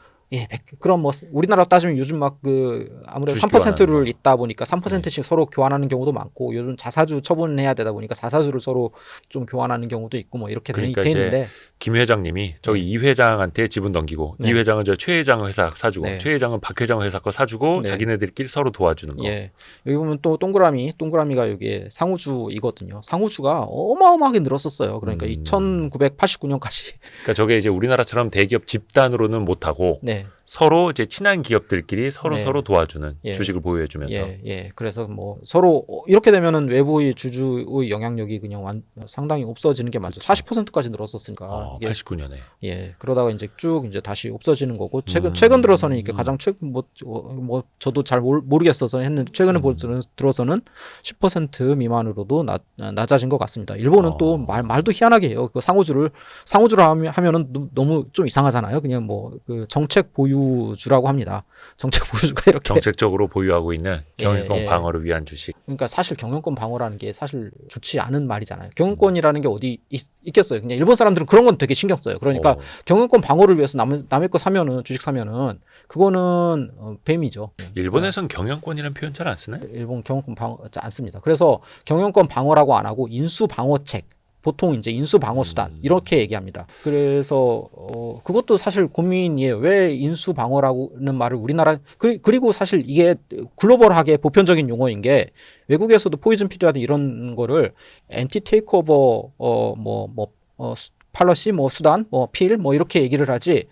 그럼 뭐 우리나라 따지면 요즘 막 그 아무래도 주식 3%를 교환하는 거. 있다 보니까 3%씩 서로 교환하는 경우도 많고 요즘 자사주 처분해야 되다 보니까 자사주를 서로 좀 교환하는 경우도 있고 뭐 이렇게 그러니까 돼 이제 있는데 김 회장님이 저기 이 회장한테 지분 넘기고 네. 이 회장은 저 최 회장 회사 사주고 네. 최 회장은 박 회장 회사 거 사주고 네. 자기네들끼리 서로 도와주는 거. 예. 여기 보면 또 동그라미가 이게 상호주이거든요. 상호주가 어마어마하게 늘었었어요. 그러니까 1989년까지. 그러니까 저게 이제 우리나라처럼 대기업 집단으로는 못하고 네. 서로 이제 친한 기업들끼리 서로 네. 서로 도와주는 예. 주식을 보유해주면서 예. 그래서 뭐 서로 이렇게 되면은 외부의 주주의 영향력이 그냥 상당히 없어지는 게 맞죠. 40%까지 늘었었으니까. 이게 89년에 예. 그러다가 이제 쭉 이제 다시 없어지는 거고 최근 들어서는 이게 가장 최근 뭐 저도 잘 모르겠어서 했는데 최근에 들어서는 10% 미만으로도 낮아진 것 같습니다. 일본은 또 말도 희한하게 해요. 그 상호주를 하면은 너무 좀 이상하잖아요. 그냥 뭐 그 정책 보유주라고 합니다. 정책 보유주가 이렇게 정책적으로 보유하고 있는 경영권 예. 방어를 위한 주식. 그러니까 사실 경영권 방어라는 게 사실 좋지 않은 말이잖아요. 경영권이라는 게 어디 있겠어요. 그냥 일본 사람들은 그런 건 되게 신경 써요. 그러니까 경영권 방어를 위해서 남의 거 사면은 주식 사면은 그거는 뱀이죠. 일본에선 경영권이라는 표현 잘 안 쓰나요? 일본 경영권 방어 안 씁니다. 그래서 경영권 방어라고 안 하고 인수 방어책. 보통 이제 인수 방어 수단 이렇게 얘기합니다. 그래서 그것도 사실 고민이에요. 왜 인수 방어라는 말을 우리나라 그리고 사실 이게 글로벌하게 보편적인 용어인 게 외국에서도 포이즌 필이라든 이런 거를 엔티 테이크오버 팔러시 뭐 수단 필 이렇게 얘기를 하지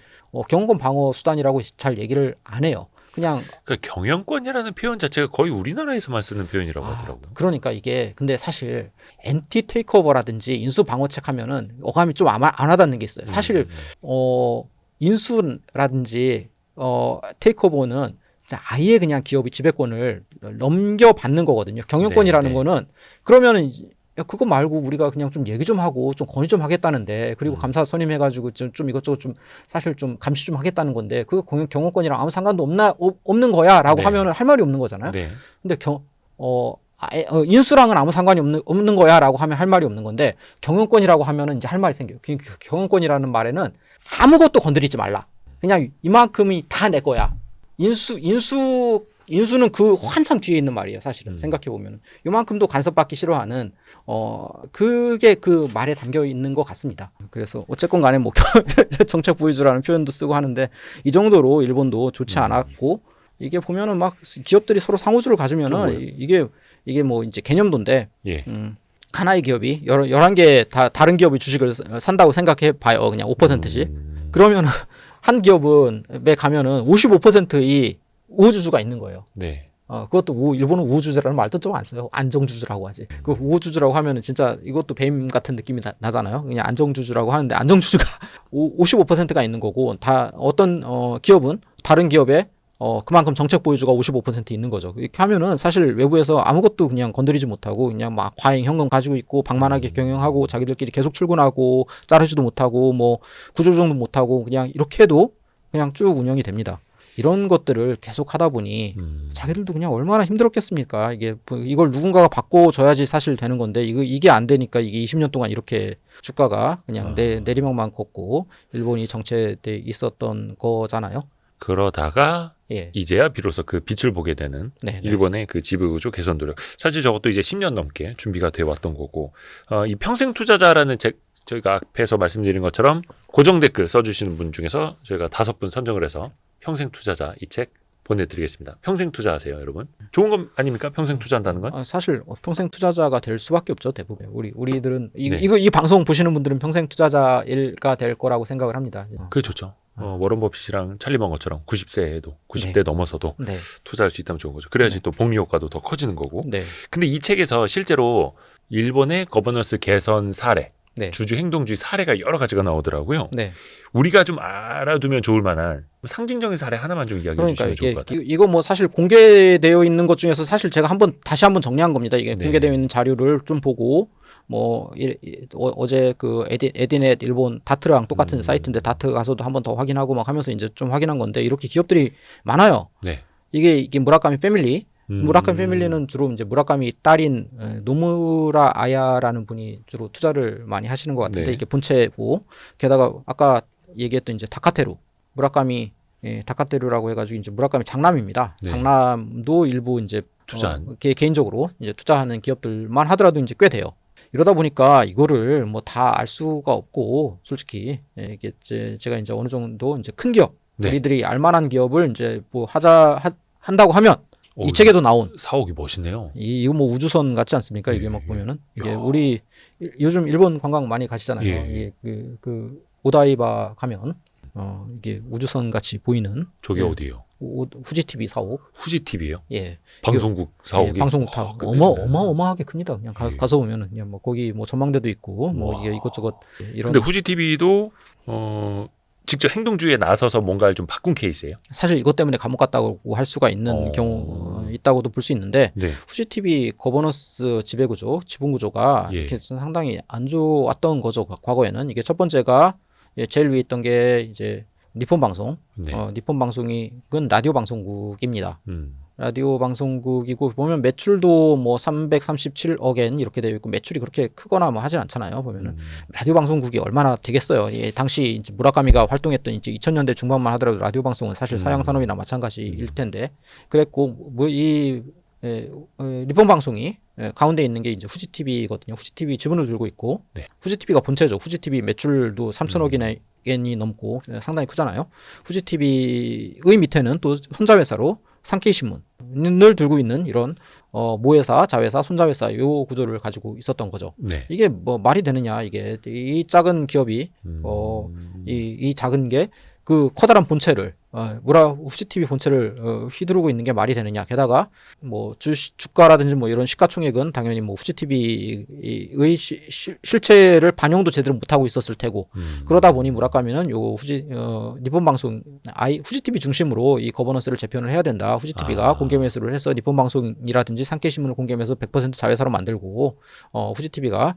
경영권 방어 수단이라고 잘 얘기를 안 해요. 그냥 그러니까 경영권이라는 표현 자체가 거의 우리나라에서만 쓰는 표현이라고 하더라고요. 그러니까 이게 근데 사실 엔티 테이크오버라든지 인수 방어책 하면은 어감이 좀 안 와닿는 게 있어요. 사실 인수라든지 테이크오버는 아예 그냥 기업이 지배권을 넘겨받는 거거든요. 경영권이라는 네. 거는 그러면은 야, 그거 말고 우리가 그냥 좀 얘기 좀 하고 좀 건의 좀 하겠다는데 그리고 감사 선임해가지고 좀 이것저것 좀 사실 좀 감시 좀 하겠다는 건데 그거 경영권이랑 아무 상관도 없는 거야라고 네. 하면은 할 말이 없는 거잖아요. 네. 근데 인수랑은 아무 상관이 없는 거야라고 하면 할 말이 없는 건데 경영권이라고 하면은 이제 할 말이 생겨요. 경영권이라는 말에는 아무것도 건드리지 말라. 그냥 이만큼이 다 내 거야. 인수는 그 한참 뒤에 있는 말이에요. 사실은 생각해 보면은 요만큼도 간섭받기 싫어하는 그게 그 말에 담겨 있는 것 같습니다. 그래서 어쨌건 간에 뭐 정책 보유주라는 표현도 쓰고 하는데 이 정도로 일본도 좋지 않았고 이게 보면은 막 기업들이 서로 상호주를 가지면은 이게 뭐 이제 개념도인데 예. 하나의 기업이 11개 다른 기업의 주식을 산다고 생각해 봐요. 그냥 5%씩. 그러면은 한 기업에 가면은 55%의 우호주주가 있는 거예요. 네. 그것도 일본은 우호주주라는 말도 좀 안 써요. 안정주주라고 하지. 그 우호주주라고 하면은 진짜 이것도 뱀 같은 느낌이 나잖아요. 그냥 안정주주라고 하는데 안정주주가 55%가 있는 거고 다 어떤 기업은 다른 기업에 그만큼 정책 보유주가 55% 있는 거죠. 이렇게 하면은 사실 외부에서 아무것도 그냥 건드리지 못하고 그냥 막 과잉 현금 가지고 있고 방만하게 경영하고 자기들끼리 계속 출근하고 자르지도 못하고 뭐 구조조정도 못하고 그냥 이렇게 해도 그냥 쭉 운영이 됩니다. 이런 것들을 계속 하다 보니 자기들도 그냥 얼마나 힘들었겠습니까? 이걸 누군가가 바꿔줘야지 사실 되는 건데 이게 안 되니까 이게 20년 동안 이렇게 주가가 그냥 내리막만 걷고 일본이 정체돼 있었던 거잖아요. 그러다가 예. 이제야 비로소 그 빛을 보게 되는 네. 일본의 그 지배구조 개선 노력. 사실 저것도 이제 10년 넘게 준비가 돼 왔던 거고 이 평생 투자자라는 책 저희가 앞에서 말씀드린 것처럼 고정 댓글 써주시는 분 중에서 저희가 5분 선정을 해서 평생 투자자 이 책 보내드리겠습니다. 평생 투자하세요, 여러분. 좋은 건 아닙니까? 평생 투자한다는 건? 사실 평생 투자자가 될 수밖에 없죠, 대부분. 우리들은 네. 이 방송 보시는 분들은 평생 투자자가 될 거라고 생각을 합니다. 그게 좋죠. 워런 버핏이랑 찰리 벙거처럼 90세에도 90대 넘어서도 네. 투자할 수 있다면 좋은 거죠. 그래야지 또 복리 효과도 더 커지는 거고. 네. 근데 이 책에서 실제로 일본의 거버넌스 개선 사례 네. 주주 행동주의 사례가 여러 가지가 나오더라고요. 네. 우리가 좀 알아두면 좋을 만한 상징적인 사례 하나만 좀 이야기해 그러니까 주시면 좋을 것 같아요. 이거 뭐 사실 공개되어 있는 것 중에서 사실 제가 다시 한번 정리한 겁니다. 이게 네. 공개되어 있는 자료를 좀 보고 뭐 어제 그 에디넷 일본 다트랑 똑같은 사이트인데 다트 가서도 한번 더 확인하고 막 하면서 이제 좀 확인한 건데 이렇게 기업들이 많아요. 네. 이게 무라카미 패밀리. 무라카미 패밀리는 주로 이제 무라카미 딸인 노무라 아야라는 분이 주로 투자를 많이 하시는 것 같은데 네. 이게 본체고 게다가 아까 얘기했던 이제 다카테루 무라카미 다카테루라고 해가지고 이제 무라카미 장남입니다. 네. 장남도 일부 이제 투자한. 개인적으로 이제 투자하는 기업들만 하더라도 이제 꽤 돼요. 이러다 보니까 이거를 뭐 다 알 수가 없고 솔직히 이게 제가 이제 어느 정도 이제 큰 기업 네. 우리들이 알만한 기업을 이제 뭐 한다고 하면 이 오, 책에도 나온 사옥이 멋있네요. 이거 뭐 우주선 같지 않습니까? 이게 막 보면은 이게 우리 요즘 일본 관광 많이 가시잖아요. 예. 이게 그 오다이바 가면 이게 우주선 같이 보이는 저게 예. 어디예요? 후지 TV 사옥. 후지 TV예요? 예. 방송국 사옥이. 예, 방송국 다 어마어마하게 큽니다. 그냥 가서 보면은 그냥 뭐 거기 뭐 전망대도 있고 뭐 이게 이것저것 이런. 근데 후지 TV도 직접 행동주의에 나서서 뭔가를 좀 바꾼 케이스예요? 사실 이것 때문에 감옥 갔다고 할 수가 있는 경우 있다고도 볼 수 있는데 네. 후지 TV 거버넌스 지배구조, 지분구조가 예. 이렇게 상당히 안 좋았던 거죠. 과거에는 이게 첫 번째가 제일 위에 있던 게 이제 니폰 방송. 네. 니폰 방송은 라디오 방송국입니다. 음. 라디오 방송국이고 보면 매출도 뭐 337억엔 이렇게 되어 있고 매출이 그렇게 크거나 뭐 하진 않잖아요. 보면은 라디오 방송국이 얼마나 되겠어요. 예, 당시 이제 무라카미가 활동했던 이제 2000년대 중반만 하더라도 라디오 방송은 사실 사양 산업이나 마찬가지일 텐데 그랬고 뭐 리폰 방송이 가운데 있는 게 이제 후지 TV거든요. 후지 TV 지분을 들고 있고 네. 후지 TV가 본체죠. 후지 TV 매출도 3천억엔이 넘고 상당히 크잖아요. 후지 TV의 밑에는 또 손자 회사로 산케이 신문을 들고 있는 이런 모회사, 자회사, 손자회사 요 구조를 가지고 있었던 거죠. 네. 이게 뭐 말이 되느냐 이게 이 작은 기업이 이 작은 게 그 커다란 본체를 후지 TV 본체를 휘두르고 있는 게 말이 되느냐. 게다가 뭐 주가라든지 뭐 이런 시가총액은 당연히 뭐 후지 TV의 실체를 반영도 제대로 못 하고 있었을 테고 그러다 보니 무라카미는 요 니폰 방송 후지 TV 중심으로 이 거버넌스를 재편을 해야 된다. 후지 TV가 공개 매수를 해서 니폰 방송이라든지 산케이 신문을 공개 매수 100% 자회사로 만들고 후지 TV가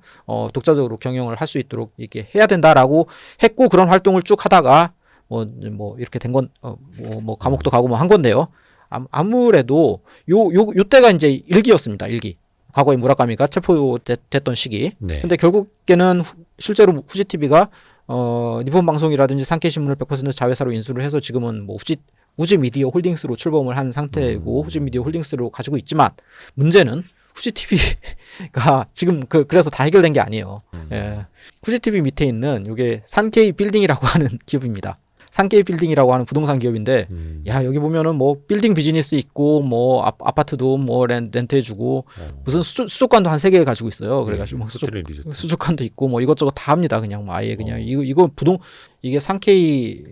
독자적으로 경영을 할 수 있도록 이렇게 해야 된다라고 했고 그런 활동을 쭉 하다가 뭐 이렇게 된 건 뭐 감옥도 가고 뭐 한 건데요. 아무래도 요 때가 이제 일기였습니다. 일기. 과거에 무라카미가 체포됐던 시기. 네. 근데 결국에는 실제로 후지 TV가 니폰 방송이라든지 산케이 신문을 100% 자회사로 인수를 해서 지금은 뭐 후지 미디어 홀딩스로 출범을 한 상태고 후지 미디어 홀딩스로 가지고 있지만 문제는 후지 TV가 지금 그래서 다 해결된 게 아니에요. 예. 후지 TV 밑에 있는 이게 산케이 빌딩이라고 하는 기업입니다. 산케이 빌딩이라고 하는 부동산 기업인데, 야, 여기 보면은 뭐 빌딩 비즈니스 있고, 뭐 아파트도 뭐 렌트해주고, 무슨 수족관도 한 3개 가지고 있어요. 그래가지고 막 수족관도 있고, 뭐 이것저것 다 합니다. 그냥 뭐 아예 그냥 이게 산케이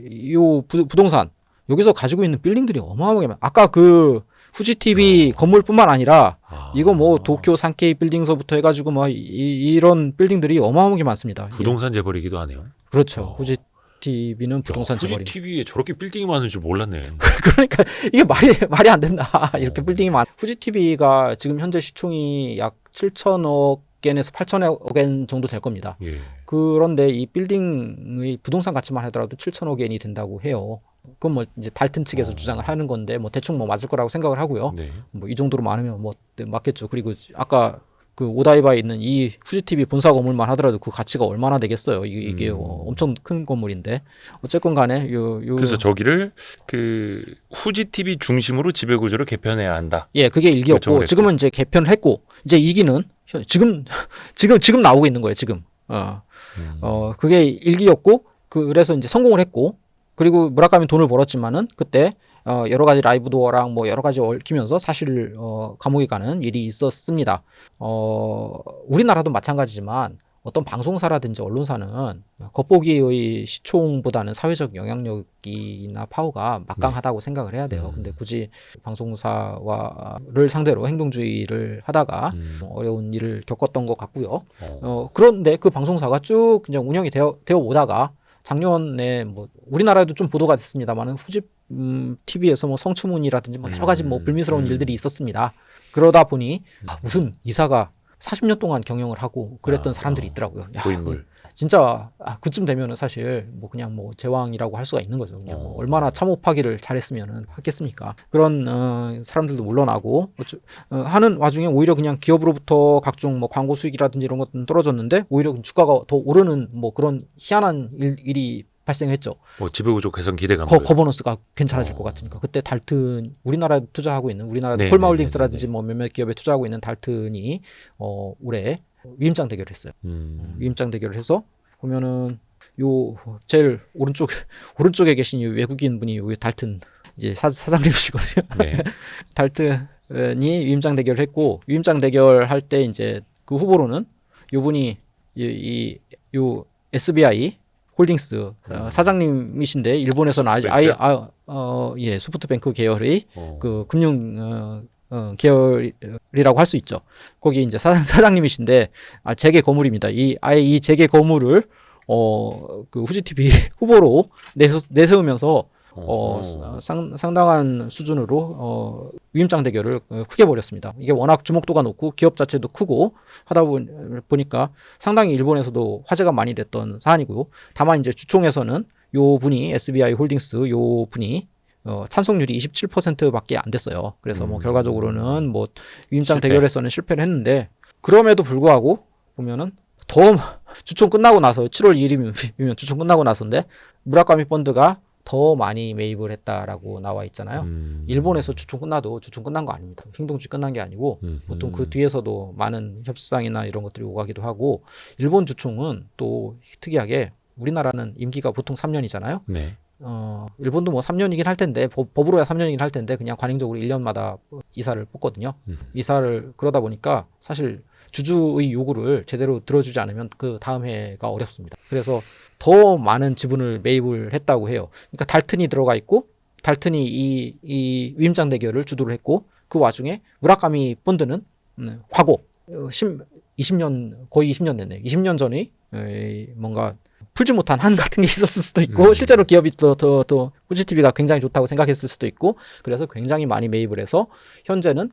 부동산 여기서 가지고 있는 빌딩들이 어마어마하게 많아. 아까 그 후지 TV 건물뿐만 아니라 이거 뭐 도쿄 산케이 빌딩서부터 해가지고 뭐 이런 빌딩들이 어마어마하게 많습니다. 부동산 재벌이기도 하네요. 그렇죠. 후지 TV는 부동산 재벌이. 후지 TV에 저렇게 빌딩이 많은 줄 몰랐네. 그러니까 이게 말이 안 된다. 이렇게 빌딩이 많아. 후지 TV가 지금 현재 시총이 약 7천억엔에서 8천억엔 정도 될 겁니다. 예. 그런데 이 빌딩의 부동산 가치만 하더라도 7천억엔이 된다고 해요. 그건 뭐 이제 달튼 측에서 주장을 하는 건데 뭐 대충 뭐 맞을 거라고 생각을 하고요. 네. 뭐 이 정도로 많으면 뭐 맞겠죠. 그리고 아까 그 오다이바에 있는 이 후지 TV 본사 건물만 하더라도 그 가치가 얼마나 되겠어요. 이게 엄청 큰 건물인데 어쨌건 간에 그래서 저기를 그 후지 TV 중심으로 지배 구조를 개편해야 한다. 예, 그게 일기였고 지금은 이제 개편을 했고 이제 2기는 지금 나오고 있는 거예요. 지금 그게 일기였고 그래서 이제 성공을 했고 그리고 무라카미 돈을 벌었지만은 그때 여러 가지 라이브 도어랑 뭐 여러 가지 얽히면서 사실 감옥에 가는 일이 있었습니다. 우리나라도 마찬가지지만 어떤 방송사라든지 언론사는 겉보기의 시총보다는 사회적 영향력이나 파워가 막강하다고 생각을 해야 돼요. 근데 굳이 방송사와를 상대로 행동주의를 하다가 어려운 일을 겪었던 것 같고요. 그런데 그 방송사가 쭉 그냥 운영이 되어 오다가 작년에 뭐 우리나라에도 좀 보도가 됐습니다만은 후집 TV에서 뭐 성추문이라든지 뭐 여러 가지 뭐 불미스러운 일들이 있었습니다. 그러다 보니 무슨 이사가 40년 동안 경영을 하고 그랬던 사람들이 있더라고요. 야, 고인물. 진짜 그쯤 되면은 사실 뭐 그냥 뭐 제왕이라고 할 수가 있는 거죠. 그냥 뭐 얼마나 참호파기를 잘했으면은 하겠습니까? 그런 사람들도 물러나고 하는 와중에 오히려 그냥 기업으로부터 각종 뭐 광고 수익이라든지 이런 것들은 떨어졌는데 오히려 주가가 더 오르는 뭐 그런 희한한 일이 발생했죠. 뭐 지배구조 개선 기대감. 거버넌스가 괜찮아질 것 같으니까. 그때 달튼 우리나라에 투자하고 있는 우리나라 콜마홀딩스라든지 뭐 몇몇 기업에 투자하고 있는 달튼이 올해 위임장 대결을 했어요. 위임장 대결을 해서 보면은 요 제일 오른쪽에 계신 이 외국인 분이 요 달튼 이제 사장님이시거든요. 네. 달튼이 위임장 대결을 했고 위임장 대결할 때 이제 그 후보로는 요 분이 요 SBI 홀딩스 사장님이신데 일본에서는 아예 소프트뱅크 계열의 그 금융 계열이라고 할 수 있죠. 거기 이제 사장님이신데 재계 거물입니다. 이 재계 거물을 그 후지 TV 후보로 내세우면서 상당한 수준으로 위임장 대결을 크게 벌였습니다. 이게 워낙 주목도가 높고 기업 자체도 크고 하다 보니까 상당히 일본에서도 화제가 많이 됐던 사안이고요. 다만 이제 주총에서는 요 분이 SBI 홀딩스 요 분이 찬성률이 27%밖에 안 됐어요. 그래서 뭐 결과적으로는 뭐 위임장 대결에서는 실패를 했는데 그럼에도 불구하고 보면은 더 주총 끝나고 나서 7월 2일이면 주총 끝나고 나서인데 무라카미 펀드가 더 많이 매입을 했다라고 나와 있잖아요. 일본에서 주총 끝나도 주총 끝난 거 아닙니다. 행동주의 끝난 게 아니고 보통 그 뒤에서도 많은 협상이나 이런 것들이 오가기도 하고 일본 주총은 또 특이하게 우리나라는 임기가 보통 3년이잖아요. 네. 일본도 뭐 3년이긴 할 텐데 법으로야 3년이긴 할 텐데 그냥 관행적으로 1년마다 이사를 뽑거든요. 이사를 그러다 보니까 사실 주주의 요구를 제대로 들어주지 않으면 그 다음 해가 어렵습니다. 그래서 더 많은 지분을 매입을 했다고 해요. 그러니까 달튼이 들어가 있고 달튼이 이 위임장 대결을 주도를 했고 그 와중에 무라카미 펀드는 과거 20년 거의 20년 됐네요. 20년 전에 뭔가 풀지 못한 한 같은 게 있었을 수도 있고 실제로 기업이 더 후지 TV가 굉장히 좋다고 생각했을 수도 있고 그래서 굉장히 많이 매입을 해서 현재는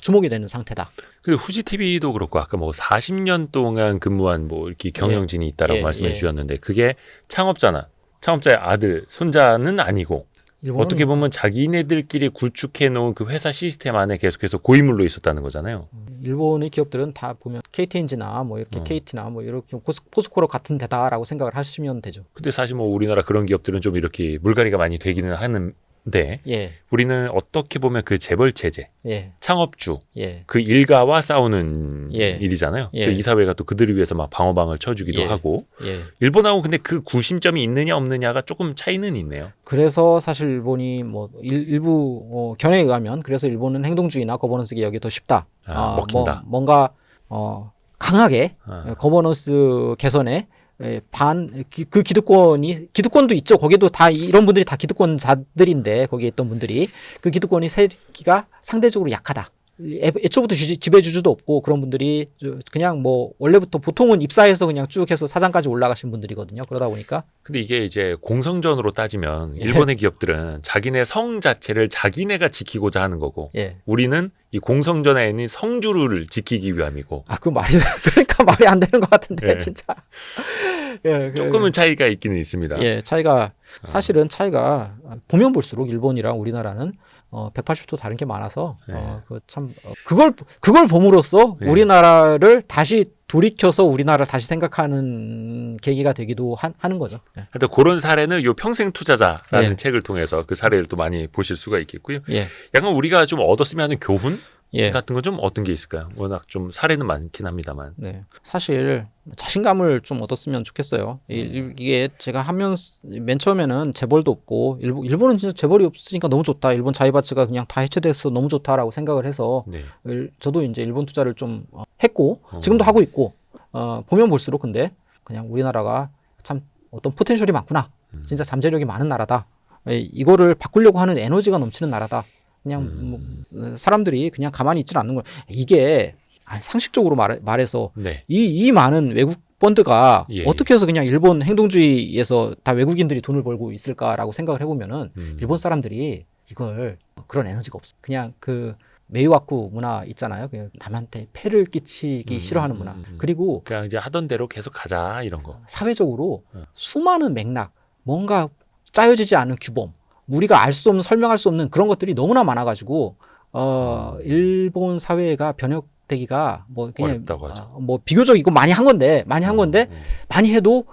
주목이 되는 상태다. 그 후지 TV도 그렇고 아까 뭐 40년 동안 근무한 뭐 이렇게 경영진이 있다라고 말씀해 주셨는데 그게 창업자의 아들, 손자는 아니고 어떻게 보면 자기네들끼리 구축해 놓은 그 회사 시스템 안에 계속해서 고인물로 있었다는 거잖아요. 일본의 기업들은 다 보면 KTNG나 뭐 이렇게 KT나 뭐 이렇게 포스코로 같은 데다라고 생각을 하시면 되죠. 근데 사실 뭐 우리나라 그런 기업들은 좀 이렇게 물갈이가 많이 되기는 하는데 우리는 어떻게 보면 그 재벌 체제, 창업주, 그 일가와 싸우는 일이잖아요. 또 이사회가 또 그들을 위해서 막 방어방을 쳐주기도 하고 일본하고 근데 그 구심점이 있느냐 없느냐가 조금 차이는 있네요. 그래서 사실 일본이 뭐 일부 견해에 의하면 그래서 일본은 행동주의나 거버넌스 개혁이 더 쉽다. 먹힌다. 뭔가 강하게 거버넌스 개선에 그 기득권도 있죠. 거기도 다 이런 분들이 다 기득권자들인데 거기에 있던 분들이 그 기득권이 세기가 상대적으로 약하다. 애초부터 지배주주도 없고 그런 분들이 그냥 뭐 원래부터 보통은 입사해서 그냥 쭉 해서 사장까지 올라가신 분들이거든요. 그러다 보니까. 근데 이게 이제 공성전으로 따지면 일본의 기업들은 자기네 성 자체를 자기네가 지키고자 하는 거고 우리는 이 공성전에 있는 성주를 지키기 위함이고. 그 그러니까 말이 안 되는 것 같은데 진짜. 조금은 차이가 있기는 있습니다. 사실은 차이가 보면 볼수록 일본이랑 우리나라는 180도 다른 게 많아서 그걸 봄으로써 우리나라를 다시 돌이켜서 우리나라를 다시 생각하는 계기가 되기도 하는 거죠. 하여튼 그런 사례는 요 평생 투자자라는 책을 통해서 그 사례를 또 많이 보실 수가 있겠고요. 약간 우리가 좀 얻었으면 하는 교훈 같은 건 좀 어떤 게 있을까요? 워낙 좀 사례는 많긴 합니다만. 사실 자신감을 좀 얻었으면 좋겠어요. 이게 제가 맨 처음에는 재벌도 없고 일본은 진짜 재벌이 없으니까 너무 좋다. 일본 자이바츠가 그냥 다 해체돼서 너무 좋다라고 생각을 해서 저도 이제 일본 투자를 좀 했고 지금도 하고 있고 보면 볼수록 근데 그냥 우리나라가 참 어떤 포텐셜이 많구나. 진짜 잠재력이 많은 나라다. 이거를 바꾸려고 하는 에너지가 넘치는 나라다. 그냥 뭐, 사람들이 그냥 가만히 있지는 않는 거예요. 이게 상식적으로 말해서 네. 이 많은 외국 펀드가 예, 어떻게 해서 그냥 일본 행동주의에서 다 외국인들이 돈을 벌고 있을까라고 생각을 해보면은 일본 사람들이 이걸 그런 에너지가 없어. 그냥 그 메이와쿠 문화 있잖아요. 그냥 남한테 폐를 끼치기 싫어하는 문화. 그리고 그냥 이제 하던 대로 계속 가자 이런 거. 사회적으로 수많은 맥락, 뭔가 짜여지지 않은 규범, 우리가 알 수 없는 설명할 수 없는 그런 것들이 너무나 많아가지고 일본 사회가 변혁되기가 뭐 그냥 어렵다고 하죠. 뭐 비교적 이거 많이 한 건데 많이 해도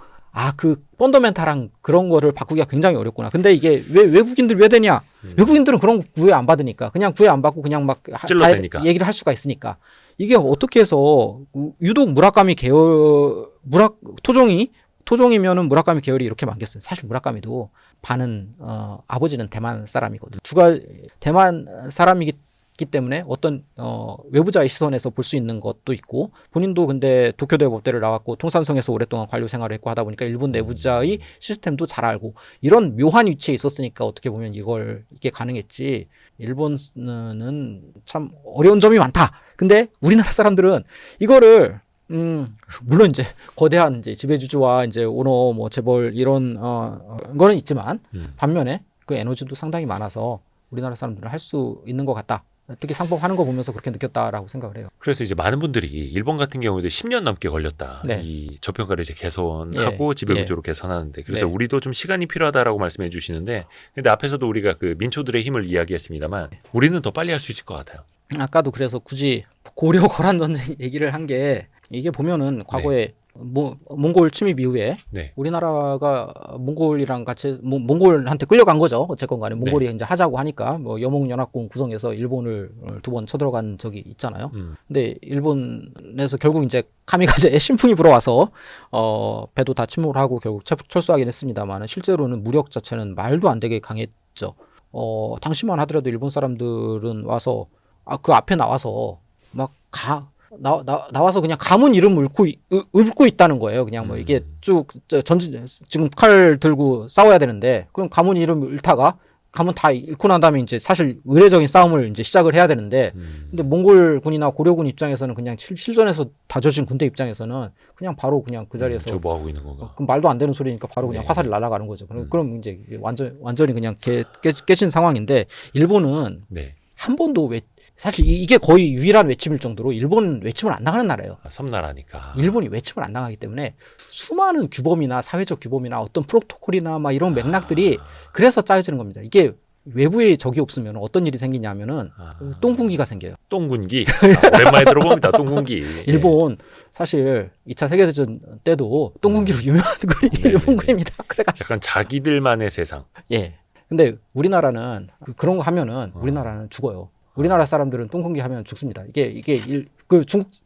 그 펀더멘탈한 그런 거를 바꾸기가 굉장히 어렵구나. 근데 이게 왜 외국인들 왜 되냐? 외국인들은 그런 거 구애 안 받으니까 그냥 구애 안 받고 그냥 막 찔러대니까. 얘기를 할 수가 있으니까 이게 어떻게 해서 유독 무라카미 계열 토종이면은 무라카미 계열이 이렇게 많겠어요. 사실 무라카미도 반은 아버지는 대만 사람이거든요. 대만 사람이기 때문에 어떤 외부자의 시선에서 볼 수 있는 것도 있고 본인도 근데 도쿄대 법대를 나왔고 통산성에서 오랫동안 관료 생활을 했고 하다 보니까 일본 내부자의 시스템도 잘 알고 이런 묘한 위치에 있었으니까 어떻게 보면 이게 가능했지. 일본은 참 어려운 점이 많다. 근데 우리나라 사람들은 이거를 물론 이제 거대한 이제 지배주주와 이제 오너 뭐 재벌 이런 거는 있지만 반면에 그 에너지도 상당히 많아서 우리나라 사람들은 할 수 있는 것 같다. 특히 상봉하는 거 보면서 그렇게 느꼈다라고 생각을 해요. 그래서 이제 많은 분들이 일본 같은 경우에도 10년 넘게 걸렸다. 네. 이 저평가를 이제 개선하고 지배구조로 개선하는데 그래서 네. 우리도 좀 시간이 필요하다라고 말씀해 주시는데 근데 앞에서도 우리가 그 민초들의 힘을 이야기했습니다만 우리는 더 빨리 할 수 있을 것 같아요. 아까도 그래서 굳이 고려 거란 전쟁 얘기를 한 게 이게 보면은 과거에 몽골 침입 이후에 네. 우리나라가 몽골이랑 같이 몽골한테 끌려간 거죠. 어쨌건 간에 몽골이 이제 하자고 하니까 뭐 여몽연합군 구성해서 일본을 2번 쳐들어간 적이 있잖아요. 근데 일본에서 결국 이제 카미가제에 신풍이 불어와서 배도 다 침몰을 하고 결국 철수하긴 했습니다만 실제로는 무력 자체는 말도 안 되게 강했죠. 당시만 하더라도 일본 사람들은 와서 그 앞에 나와서 막 나와서 그냥 가문 이름 읊고 있다는 거예요. 그냥 뭐 이게 쭉 전진 지금 칼 들고 싸워야 되는데 그럼 가문 이름 읊다가 가문 다 잃고 난 다음에 이제 사실 의례적인 싸움을 이제 시작을 해야 되는데 근데 몽골군이나 고려군 입장에서는 그냥 실전에서 다져진 군대 입장에서는 그냥 바로 그냥 그 자리에서 저 뭐 하고 있는 건가? 그럼 말도 안 되는 소리니까 바로 그냥 화살이 날아가는 거죠. 그럼 이제 완전히 그냥 깨진 상황인데 일본은 네. 한 번도 사실 이게 거의 유일한 외침일 정도로 일본은 외침을 안 나가는 나라예요. 섬나라니까. 일본이 외침을 안 나가기 때문에 수많은 규범이나 사회적 규범이나 어떤 프로토콜이나 막 이런 맥락들이 그래서 짜여지는 겁니다. 이게 외부에 적이 없으면 어떤 일이 생기냐면은 똥군기가 생겨요. 똥군기. 오랜만에 들어봅니다. 똥군기. 일본 사실 2차 세계대전 때도 똥군기로 유명한 군이 일본군입니다. 그래가지고 약간 자기들만의 세상. 예. 근데 우리나라는 그런 거 하면은 우리나라는 죽어요. 우리나라 사람들은 똥공기 하면 죽습니다.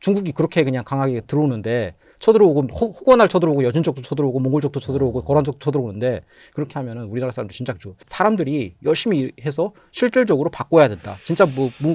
중국이 그렇게 그냥 강하게 들어오는데 쳐들어오고 호건날 쳐들어오고 여진족도 쳐들어오고 몽골족도 쳐들어오고 거란족도 쳐들어오는데 그렇게 하면은 우리나라 사람들 진짜 죽어. 사람들이 열심히 해서 실질적으로 바꿔야 된다. 진짜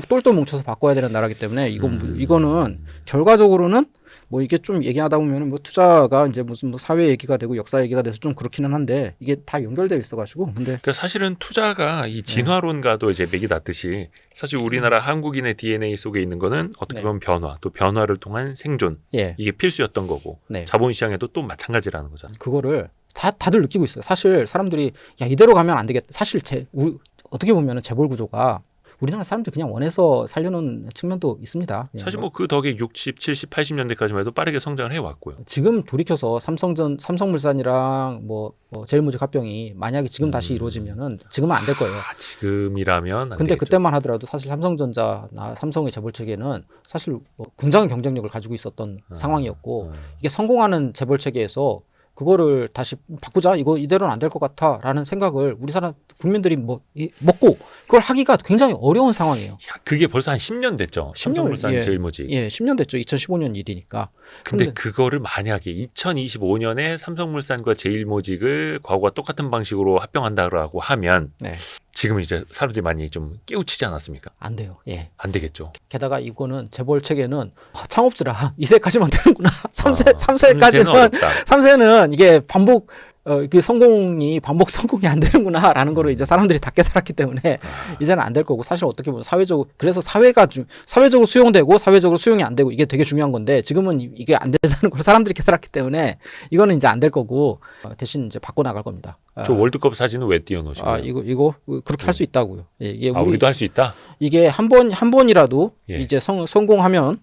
똘똘 뭉쳐서 바꿔야 되는 나라기 때문에 이거는 결과적으로는 뭐 이게 좀 얘기하다 보면은 뭐 투자가 이제 무슨 뭐 사회 얘기가 되고 역사 얘기가 돼서 좀 그렇기는 한데 이게 다 연결되어 있어가지고 근데 그러니까 사실은 투자가 이 진화론과도 이제 맥이 닿듯이 사실 우리나라 한국인의 DNA 속에 있는 거는 어떻게 보면 변화 또 변화를 통한 생존 이게 필수였던 거고 자본시장에도 또 마찬가지라는 거잖아요. 그거를 다들 느끼고 있어요. 사실 사람들이 야 이대로 가면 안 되겠다. 사실 어떻게 보면은 재벌 구조가 우리나라 사람들이 그냥 원해서 살려놓은 측면도 있습니다. 사실 뭐 그 덕에 60, 70, 80년대까지만 해도 빠르게 성장을 해왔고요. 지금 돌이켜서 삼성물산이랑 뭐 제일모직 합병이 만약에 지금 다시 이루어지면은 지금은 안 될 거예요. 지금이라면 안 근데 되겠죠. 그때만 하더라도 사실 삼성전자나 삼성의 재벌 체계는 사실 굉장히 경쟁력을 가지고 있었던 상황이었고 이게 성공하는 재벌 체계에서 그거를 다시 바꾸자 이거 이대로는 안 될 것 같아라는 생각을 우리 사람 국민들이 먹고 그걸 하기가 굉장히 어려운 상황이에요. 야, 그게 벌써 한 10년 됐죠. 삼성물산 제일모직. 예, 10년 됐죠. 2015년 일이니까. 근데 그거를 만약에 2025년에 삼성물산과 제일모직을 과거와 똑같은 방식으로 합병한다고 하면 지금은 이제 사람들이 많이 좀 깨우치지 않았습니까? 안 돼요. 예. 안 되겠죠. 게다가 이거는 재벌 체계는 창업주라 2세까지만 되는구나. 3세, 아, 3세까지는 삼세는 어렵다. 3세는 이게 반복 그 성공이 반복 성공이 안 되는구나라는 거를 이제 사람들이 다 깨달았기 때문에 이제는 안 될 거고 사실 어떻게 보면 사회적으로 그래서 사회적으로 수용되고 사회적으로 수용이 안 되고 이게 되게 중요한 건데 지금은 이게 안 된다는 걸 사람들이 깨달았기 때문에 이거는 이제 안 될 거고 대신 이제 바꿔 나갈 겁니다. 저 월드컵 사진은 왜 띄워놓으신 거예요? 이거 그렇게 할 수 있다고요. 예, 이게 우리도 할 수 있다. 이게 한 번이라도 예. 이제 성공하면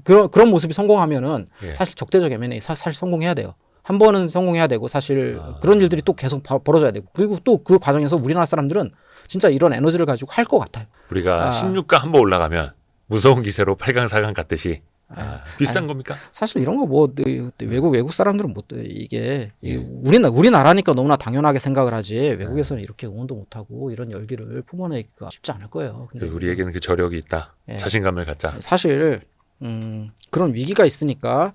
그런 모습이 성공하면은 예. 사실 적대적 M&A 사실 성공해야 돼요. 한 번은 성공해야 되고 사실 그런 일들이 또 계속 벌어져야 되고 그리고 또 그 과정에서 우리나라 사람들은 진짜 이런 에너지를 가지고 할 것 같아요. 우리가 16강 한번 올라가면 무서운 기세로 8강, 4강 갔듯이 비슷한 겁니까? 사실 이런 거 뭐 외국 사람들은 못 이게 우리나라니까 너무나 당연하게 생각을 하지 외국에서는 이렇게 응원도 못 하고 이런 열기를 품어내기가 쉽지 않을 거예요. 근데 우리에게는 그 저력이 있다. 예. 자신감을 갖자. 사실 그런 위기가 있으니까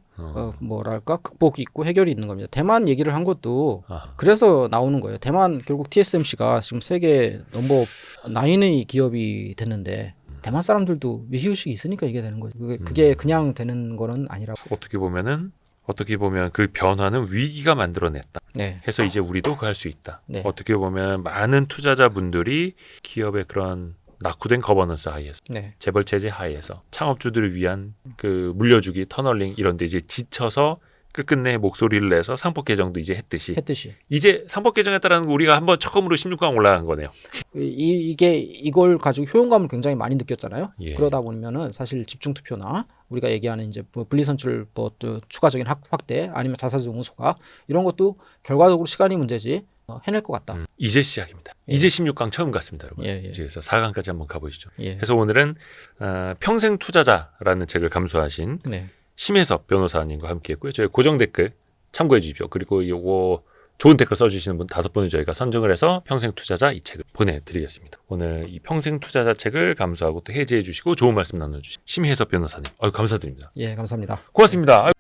뭐랄까 극복이 있고 해결이 있는 겁니다. 대만 얘기를 한 것도 그래서 나오는 거예요. 대만 결국 TSMC가 지금 세계 넘버 9의 기업이 됐는데 대만 사람들도 위기의식이 있으니까 이게 되는 거죠. 그게 그냥 되는 거는 아니라고. 어떻게 보면 그 변화는 위기가 만들어냈다. 네. 해서 이제 우리도 그 할 수 있다. 네. 어떻게 보면 많은 투자자분들이 기업의 그런 낙후된 거버넌스 하에서 네. 재벌 체제 하에서 창업주들을 위한 그 물려주기 터널링 이런 데 이제 지쳐서 끝끝내 목소리를 내서 상법 개정도 이제 했듯이 이제 상법 개정했다라는 거 우리가 한번 처음으로 16강 올라간 거네요. 이걸 가지고 효용감을 굉장히 많이 느꼈잖아요. 예. 그러다 보면은 사실 집중 투표나 우리가 얘기하는 이제 분리선출 또 추가적인 확대 아니면 자사주 응소가 이런 것도 결과적으로 시간이 문제지 해낼 것 같다. 이제 시작입니다. 예. 이제 16강 처음 갔습니다, 여러분. 예. 그래서 4강까지 한번 가보시죠. 예. 그래서 오늘은 평생 투자자라는 책을 감수하신 네. 심혜섭 변호사님과 함께했고요. 저희 고정 댓글 참고해 주십시오. 그리고 요거 좋은 댓글 써주시는 분 5분을 저희가 선정을 해서 평생 투자자 이 책을 보내드리겠습니다. 오늘 이 평생 투자자 책을 감수하고 또 해제해 주시고 좋은 말씀 나눠주신 심혜섭 변호사님, 감사드립니다. 예, 감사합니다. 고맙습니다.